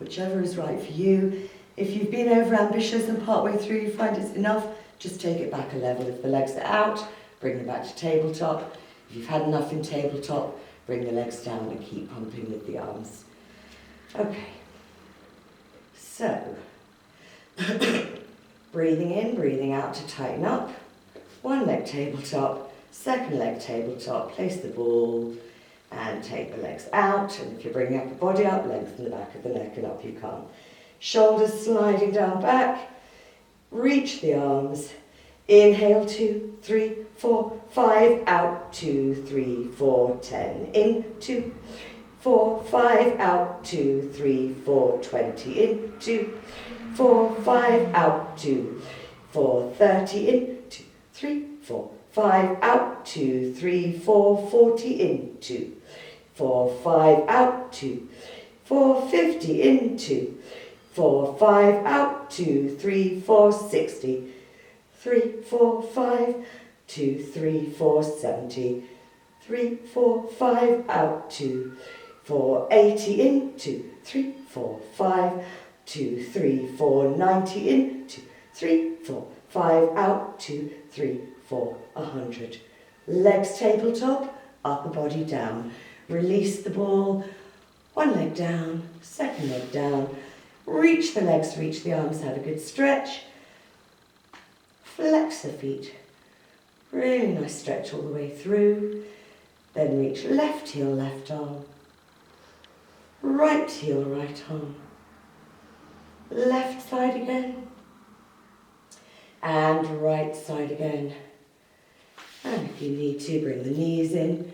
Whichever is right for you. If you've been over ambitious and partway through you find it's enough, just take it back a level. If the legs are out, bring them back to tabletop. If you've had enough in tabletop, bring the legs down and keep pumping with the arms. Okay, so breathing in, breathing out to tighten up. 1 leg tabletop, 2nd leg tabletop, place the ball and take the legs out. And if you're bringing up the body up, lengthen the back of the neck and up you come. Shoulders sliding down back, reach the arms. Inhale, 2, 3, 4, 5, out, 2, 3, 4, 10, in, 2, 4, 5, out, 2, 3, 4, 20, in, 2, 4, 5, out, 2, 4, 30, in, 2, 3, 4, 5, out, 2, 3, 4, 40, in, 2, 4, 5, out, 2, 4, 50, in, 2, 4, 5, out, 2, 3, 4, 60, 3, 4, 5, 2, 3, 4, 70, 3, 4, 5, out, 2, 4, 80, in, 2, 3, 4, 5, 2, 3, 4, 90, in, 2, 3, 4, 5, out, 2, 3, 4, 100. Legs tabletop, upper body down. Release the ball, 1 leg down, 2nd leg down. Reach the legs, reach the arms, have a good stretch. Flex the feet. Really nice stretch all the way through. Then reach left heel, left arm. Right heel, right arm. Left side again. And right side again. And if you need to, bring the knees in.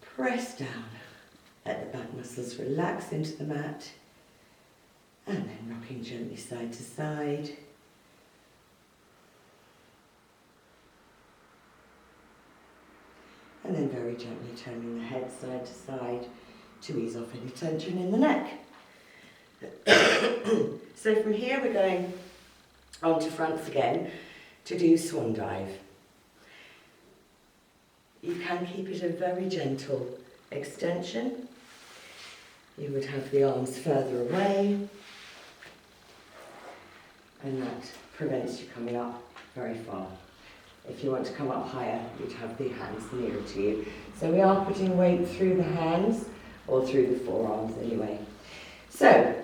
Press down. Let the back muscles relax into the mat. And then rocking gently side to side. And then very gently turning the head side to side to ease off any tension in the neck. So from here we're going on to fronts again to do swan dive. You can keep it a very gentle extension. You would have the arms further away, and that prevents you coming up very far. If you want to come up higher, you'd have the hands nearer to you. So we are putting weight through the hands, or through the forearms anyway. So,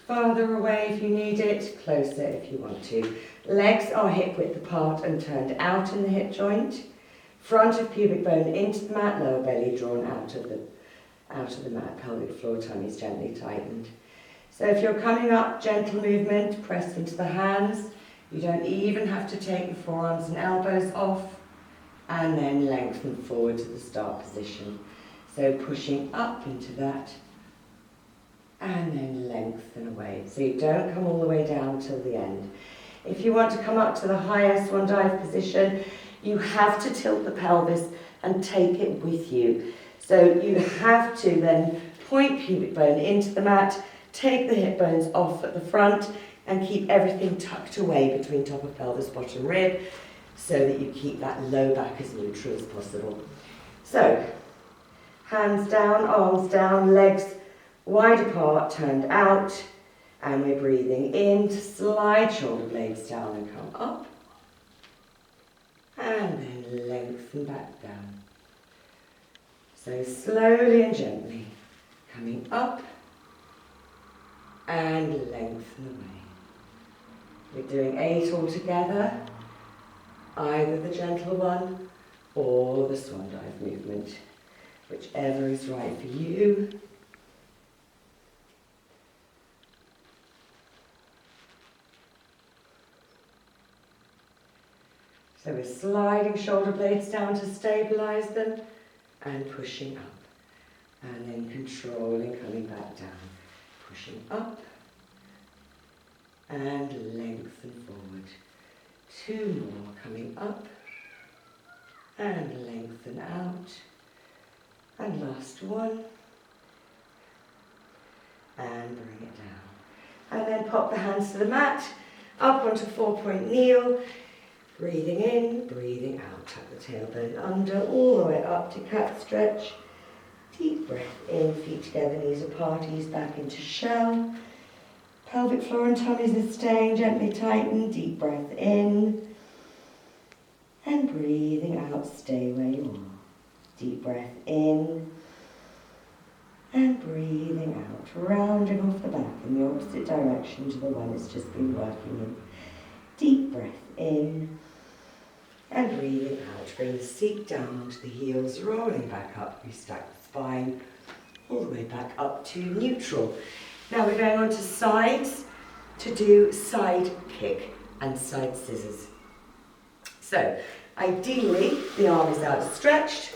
Farther away if you need it, closer if you want to. Legs are hip width apart and turned out in the hip joint. Front of pubic bone into the mat, lower belly drawn out of the mat, pelvic floor, tummies gently tightened. So if you're coming up, gentle movement, press into the hands. You don't even have to take the forearms and elbows off, and then lengthen forward to the start position. So pushing up into that, and then lengthen away. So you don't come all the way down till the end. If you want to come up to the higher swan dive position, you have to tilt the pelvis and take it with you. So you have to then point pubic bone into the mat, take the hip bones off at the front, and keep everything tucked away between top of pelvis, bottom rib, so that you keep that low back as neutral as possible. So, hands down, arms down, legs wide apart, turned out, and we're breathing in to slide shoulder blades down and come up, and then lengthen back down. So slowly and gently, coming up, and lengthen away. We're doing 8 altogether, either the gentle one or the swan dive movement, whichever is right for you. So we're sliding shoulder blades down to stabilise them and pushing up, and then controlling, coming back down, pushing up and lengthen forward. 2 more, coming up and lengthen out, and last one, and bring it down. And then pop the hands to the mat, up onto 4-point kneel, breathing in, breathing out, tuck the tailbone under, all the way up to cat stretch. Deep breath in, feet together, knees apart, ease back into shell. Pelvic floor and tummies are staying gently tightened. Deep breath in, and breathing out, stay where you are. Deep breath in, and breathing out, rounding off the back in the opposite direction to the one it's just been working in. Deep breath in, and breathing out. Bring the seat down onto the heels, rolling back up. We stack the spine all the way back up to neutral. Now we're going on to sides to do side kick and side scissors. So ideally the arm is outstretched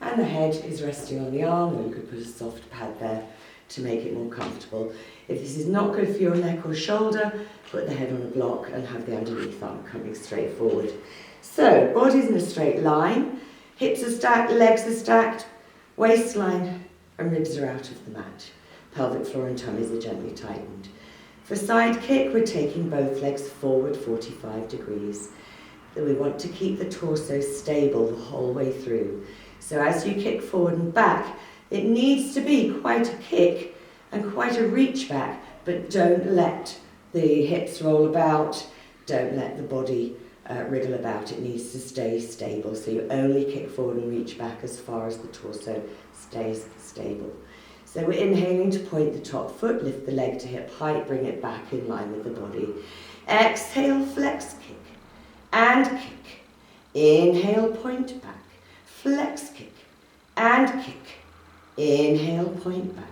and the head is resting on the arm, or you could put a soft pad there to make it more comfortable. If this is not good for your neck or shoulder, put the head on a block and have the underneath arm coming straight forward. So, body's in a straight line, hips are stacked, legs are stacked, waistline and ribs are out of the mat. Pelvic floor and tummies are gently tightened. For side kick, we're taking both legs forward 45 degrees. Then we want to keep the torso stable the whole way through. So as you kick forward and back, it needs to be quite a kick and quite a reach back, but don't let the hips roll about, don't let the body wriggle about. It needs to stay stable. So you only kick forward and reach back as far as the torso stays stable. So we're inhaling to point the top foot, lift the leg to hip height, bring it back in line with the body. Exhale, flex kick and kick. Inhale, point back, flex kick and kick. Inhale, point back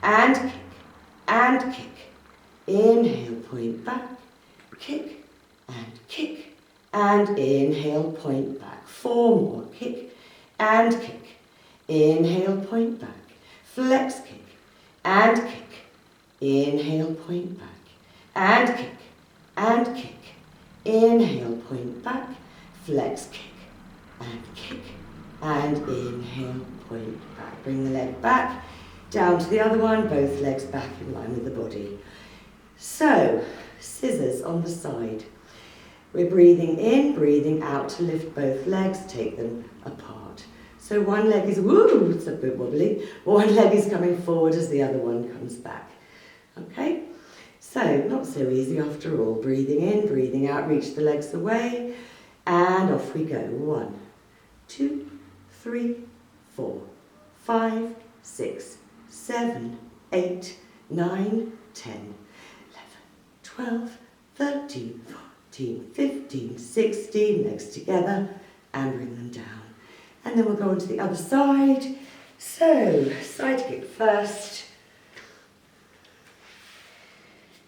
and kick and kick. Inhale, point back, kick and kick. And inhale, point back. 4 more, kick and kick. Inhale, point back, flex kick and kick. Inhale, point back and kick and kick. Inhale, point back, flex kick and kick. And inhale, point back. Bring the leg back, down to the other one, both legs back in line with the body. So, scissors on the side. We're breathing in, breathing out to lift both legs, take them apart. So one leg is, woo, it's a bit wobbly. One leg is coming forward as the other one comes back. Okay? So, not so easy after all. Breathing in, breathing out, reach the legs away, and off we go. 1, 2, 3, 4, 5, 6, 7, 8, 9, 10, 11, 12, 13, 14, 15, 16, legs together and bring them down. And then we'll go on to the other side. So, side kick first.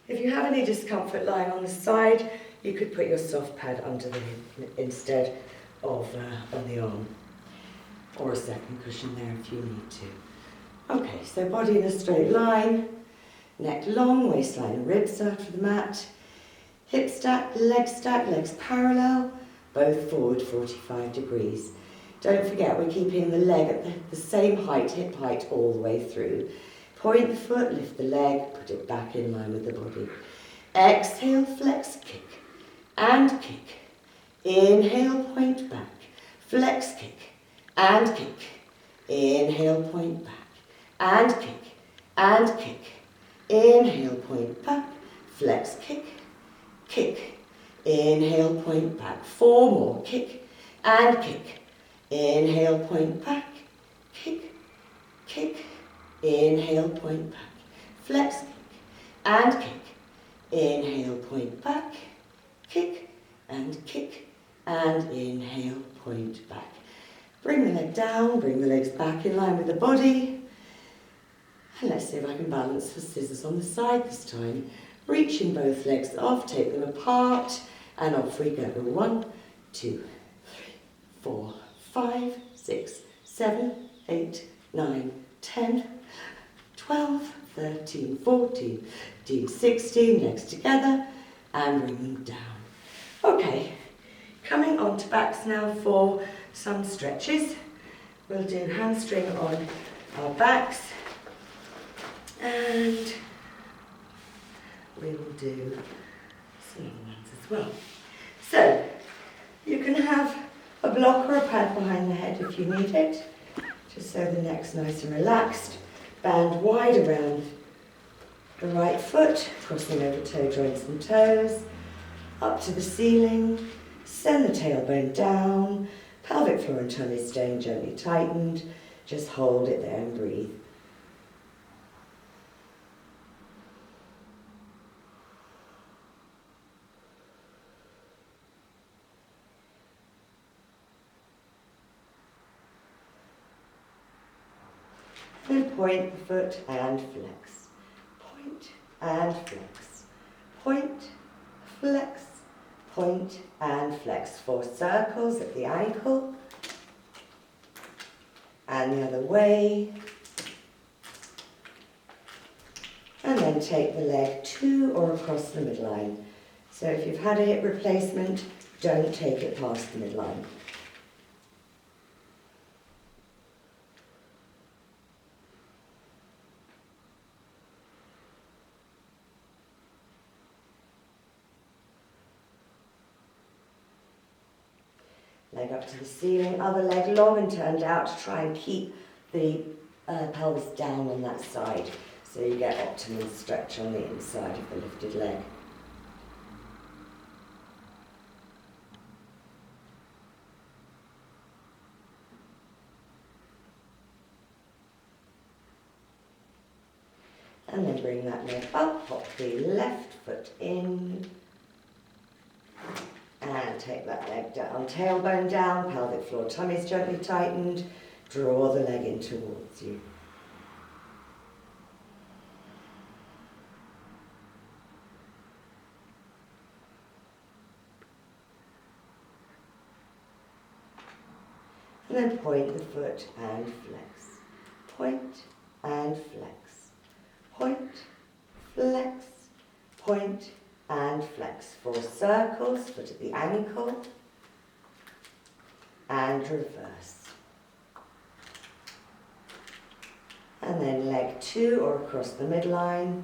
If you have any discomfort lying on the side, you could put your soft pad under the hip instead of on the arm. Or a second cushion there if you need to. Okay, so body in a straight line, neck long, waistline and ribs out of the mat. Hip stack, legs parallel, both forward 45 degrees. Don't forget we're keeping the leg at the same height, hip height all the way through. Point the foot, lift the leg, put it back in line with the body. Exhale, flex, kick and kick. Inhale, point back, flex, kick and kick. Inhale, point back and kick and kick. Inhale, point back, flex, kick, kick. Inhale, point back. 4 more, kick and kick. Inhale, point back, kick, kick. Inhale, point back, flex, kick and kick. Inhale, point back, kick and kick. And inhale, point back. Bring the leg down, bring the legs back in line with the body. And let's see if I can balance for scissors on the side this time. Reaching both legs off, take them apart, and off we go. 1, 2, 3, 4, 5, 6, 7, 8, 9, 10, 12, 13, 14, 15, 16, legs together, and bring them down. Okay, coming on to backs now for some stretches. We'll do hamstring on our backs, and we will do some other ones as well. So, you can have a block or a pad behind the head if you need it, just so the neck's nice and relaxed. Band wide around the right foot, crossing over toe joints and toes, up to the ceiling, send the tailbone down, pelvic floor and tummy staying gently tightened, just hold it there and breathe. Then point the foot and flex. Point and flex. Point, flex, point and flex. 4 circles at the ankle. And the other way. And then take the leg to or across the midline. So if you've had a hip replacement, don't take it past the midline. Leg up to the ceiling, other leg long and turned out to try and keep the pelvis down on that side so you get optimum stretch on the inside of the lifted leg. And then bring that leg up, pop the left foot in. And take that leg down, tailbone down, pelvic floor, tummy's gently tightened. Draw the leg in towards you. And then point the foot and flex. Point and flex. Point, flex, point, and flex. 4 circles, foot at the ankle, and reverse. And then leg to or across the midline.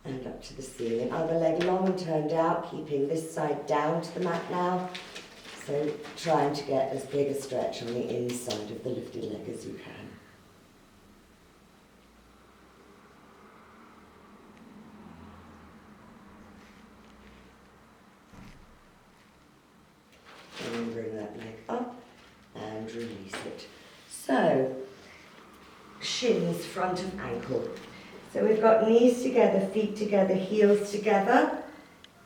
And up to the ceiling. Other leg long and turned out, keeping this side down to the mat now. So trying to get as big a stretch on the inside of the lifted leg as you can. So, shins, front of ankle. So we've got knees together, feet together, heels together,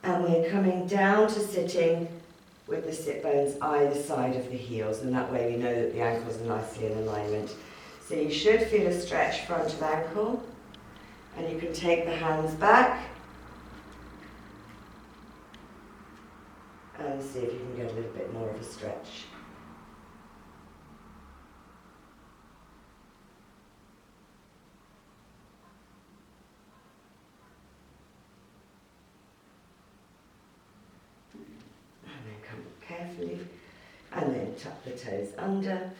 and we're coming down to sitting with the sit bones either side of the heels, and that way we know that the ankles are nicely in alignment. So you should feel a stretch front of ankle, and you can take the hands back and see if you can get a little bit more of a stretch. Carefully, and then tuck the toes under,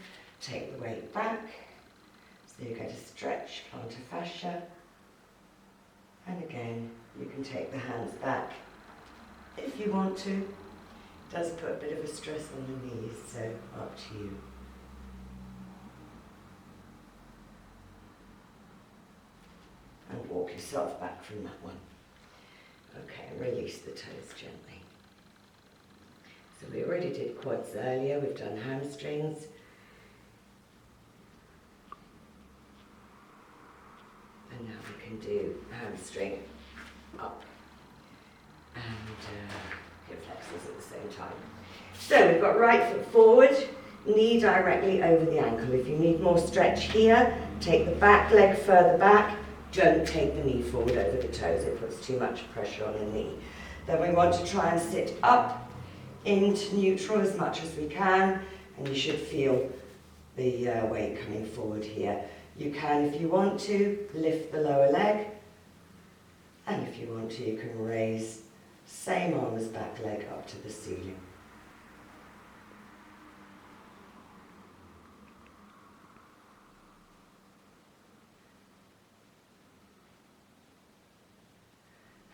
take the weight back, so you get a stretch, plantar fascia, and again you can take the hands back if you want to. It does put a bit of a stress on the knees, so up to you. And walk yourself back from that one. Okay, release the toes gently. So we already did quads earlier, we've done hamstrings. And now we can do hamstring up and hip flexors at the same time. So we've got right foot forward, knee directly over the ankle. If you need more stretch here, take the back leg further back. Don't take the knee forward over the toes, it puts too much pressure on the knee. Then we want to try and sit up into neutral as much as we can, and you should feel the weight coming forward here. You can, if you want to, lift the lower leg, and if you want to, you can raise same arm as back leg up to the ceiling.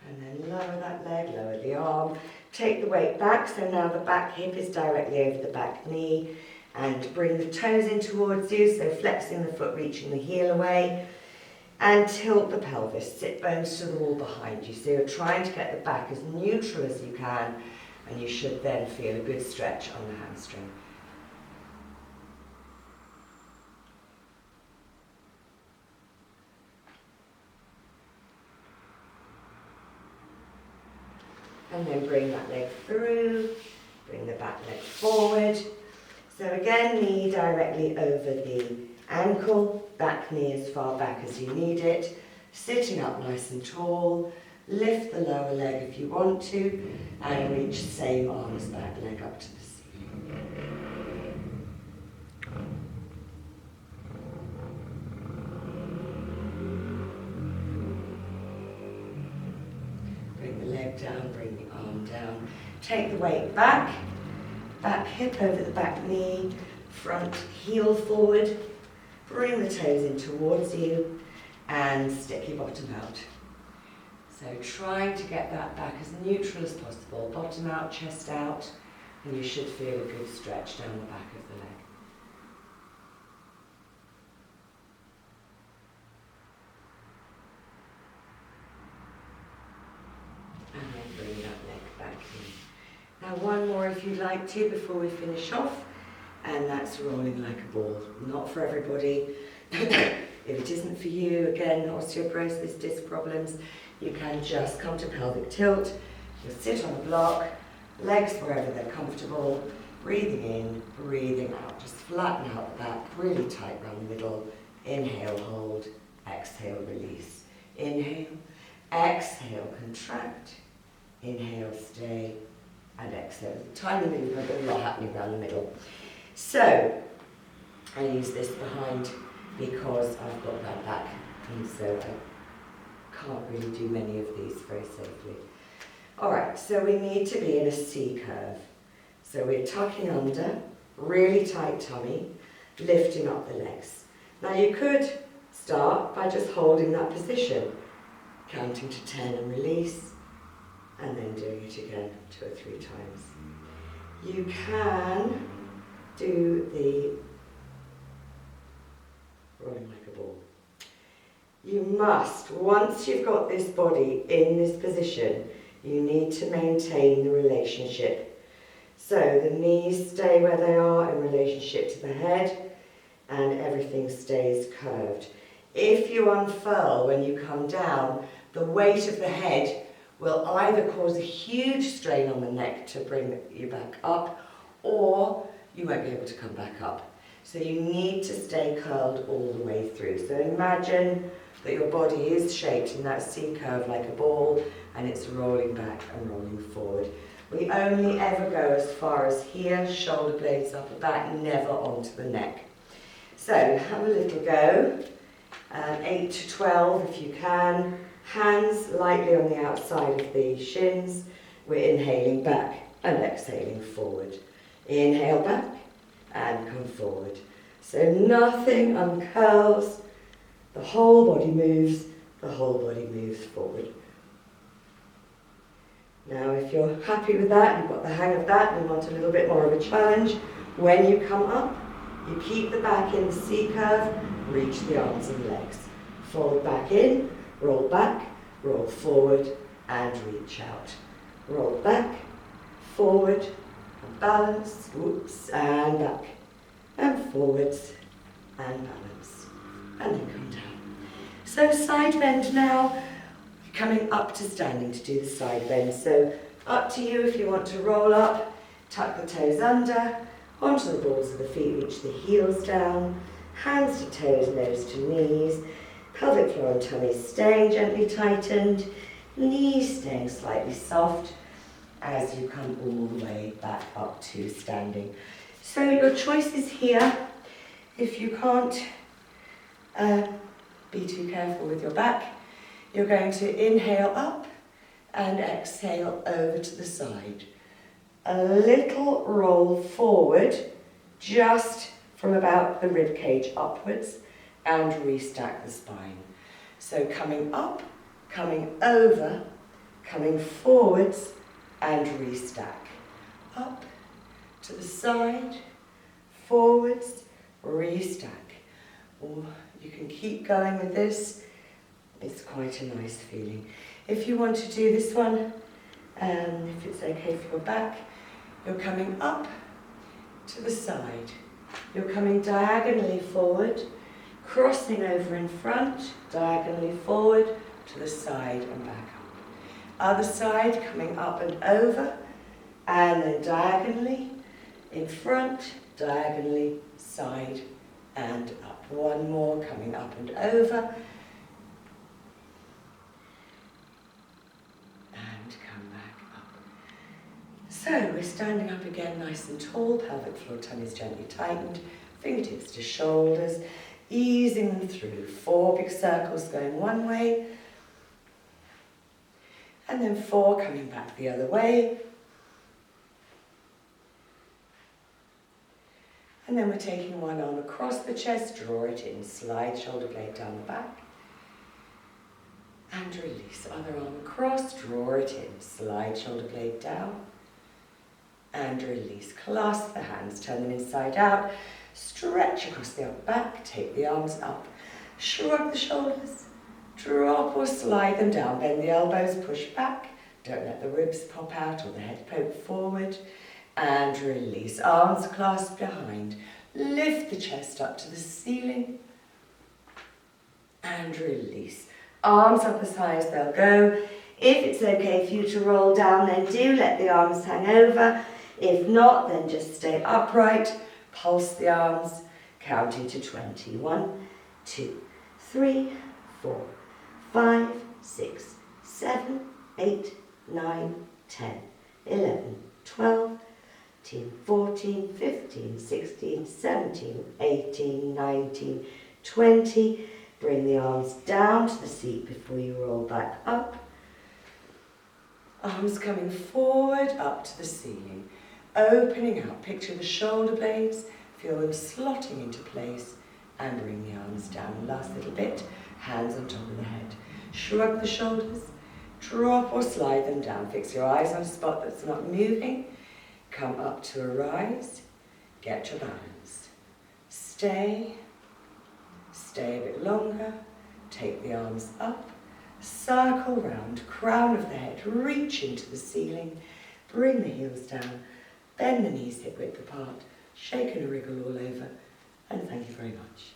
And then lower that leg, lower the arm. Take the weight back, so now the back hip is directly over the back knee, and bring the toes in towards you, so flexing the foot, reaching the heel away, and tilt the pelvis, sit bones to the wall behind you. So you're trying to get the back as neutral as you can, and you should then feel a good stretch on the hamstring. And then bring that leg through, bring the back leg forward. So again, knee directly over the ankle, back knee as far back as you need it. Sitting up nice and tall, lift the lower leg if you want to, and reach same arm as back leg up to the ceiling. Bring the leg down, bring the arm down. Take the weight back, back hip over the back knee, front heel forward. Bring the toes in towards you and stick your bottom out. So trying to get that back as neutral as possible. Bottom out, chest out, and you should feel a good stretch down the back of the leg. And then bring that leg back in. Now one more if you'd like to before we finish off, and that's rolling like a ball. Not for everybody. If it isn't for you, again, osteoporosis, disc problems, you can just come to pelvic tilt. You'll sit on a block, legs wherever they're comfortable, breathing in, breathing out. Just flatten out the back, really tight around the middle. Inhale, hold, exhale, release. Inhale, exhale, contract. Inhale, stay, and exhale. Tiny movement, but a lot happening around the middle. So, I use this behind because I've got that back, and so I can't really do many of these very safely. Alright, so we need to be in a C curve. So we're tucking under, really tight tummy, lifting up the legs. Now you could start by just holding that position, counting to 10 and release, and then doing it again 2 or 3 times. You can do the rolling like a ball. You must, once you've got this body in this position, you need to maintain the relationship. So the knees stay where they are in relationship to the head, and everything stays curved. If you unfurl when you come down, the weight of the head will either cause a huge strain on the neck to bring you back up, or you won't be able to come back up. So you need to stay curled all the way through. So imagine that your body is shaped in that C curve like a ball, and it's rolling back and rolling forward. We only ever go as far as here, shoulder blades up and back, never onto the neck. So have a little go, 8 to 12 if you can. Hands lightly on the outside of the shins. We're inhaling back and exhaling forward. Inhale back and come forward. So nothing uncurls, the whole body moves, the whole body moves forward. Now if you're happy with that, you've got the hang of that, and you want a little bit more of a challenge, when you come up, you keep the back in the C curve, reach the arms and legs. Forward back in, roll back, roll forward and reach out. Roll back, forward, and balance, whoops, and back, and forwards, and balance, and then come down. So side bend now, coming up to standing to do the side bend. So up to you if you want to roll up, tuck the toes under, onto the balls of the feet, reach the heels down, hands to toes, nose to knees, pelvic floor and tummy staying gently tightened, knees staying slightly soft as you come all the way back up to standing. So your choices here, if you can't be too careful with your back, you're going to inhale up and exhale over to the side. A little roll forward, just from about the rib cage upwards, and restack the spine. So coming up, coming over, coming forwards, and restack. Up, to the side, forwards, restack. Or you can keep going with this. It's quite a nice feeling. If you want to do this one, if it's okay for your back, you're coming up to the side. You're coming diagonally forward, crossing over in front, diagonally forward, to the side and back up. Other side, coming up and over, and then diagonally, in front, diagonally, side and up. One more, coming up and over, and come back up. So we're standing up again nice and tall, pelvic floor, tummies gently tightened, fingertips to shoulders, easing them through. 4 big circles going one way, and then 4 coming back the other way. And then we're taking one arm across the chest, draw it in, slide shoulder blade down the back, and release. Other arm across, draw it in, slide shoulder blade down, and release. Clasp the hands, turn them inside out, stretch across the upper back, take the arms up, shrug the shoulders, drop or slide them down, bend the elbows, push back, don't let the ribs pop out or the head poke forward, and release. Arms clasped behind, lift the chest up to the ceiling, and release. Arms up as high as they'll go. If it's okay for you to roll down, then do let the arms hang over. If not, then just stay upright, pulse the arms, counting to 20. 1, 2, 3, 4, 5, 6, 7, 8, 9, 10, 11, 12, 13, 14, 15, 16, 17, 18, 19, 20. Bring the arms down to the seat before you roll back up. Arms coming forward, up to the ceiling. Opening out, picture the shoulder blades, feel them slotting into place, and bring the arms down. Last little bit, hands on top of the head. Shrug the shoulders, drop or slide them down. Fix your eyes on a spot that's not moving. Come up to a rise, get your balance. Stay a bit longer, take the arms up, circle round, crown of the head, reach into the ceiling, bring the heels down, bend the knees hip width apart, shake and wriggle all over, and thank you very much.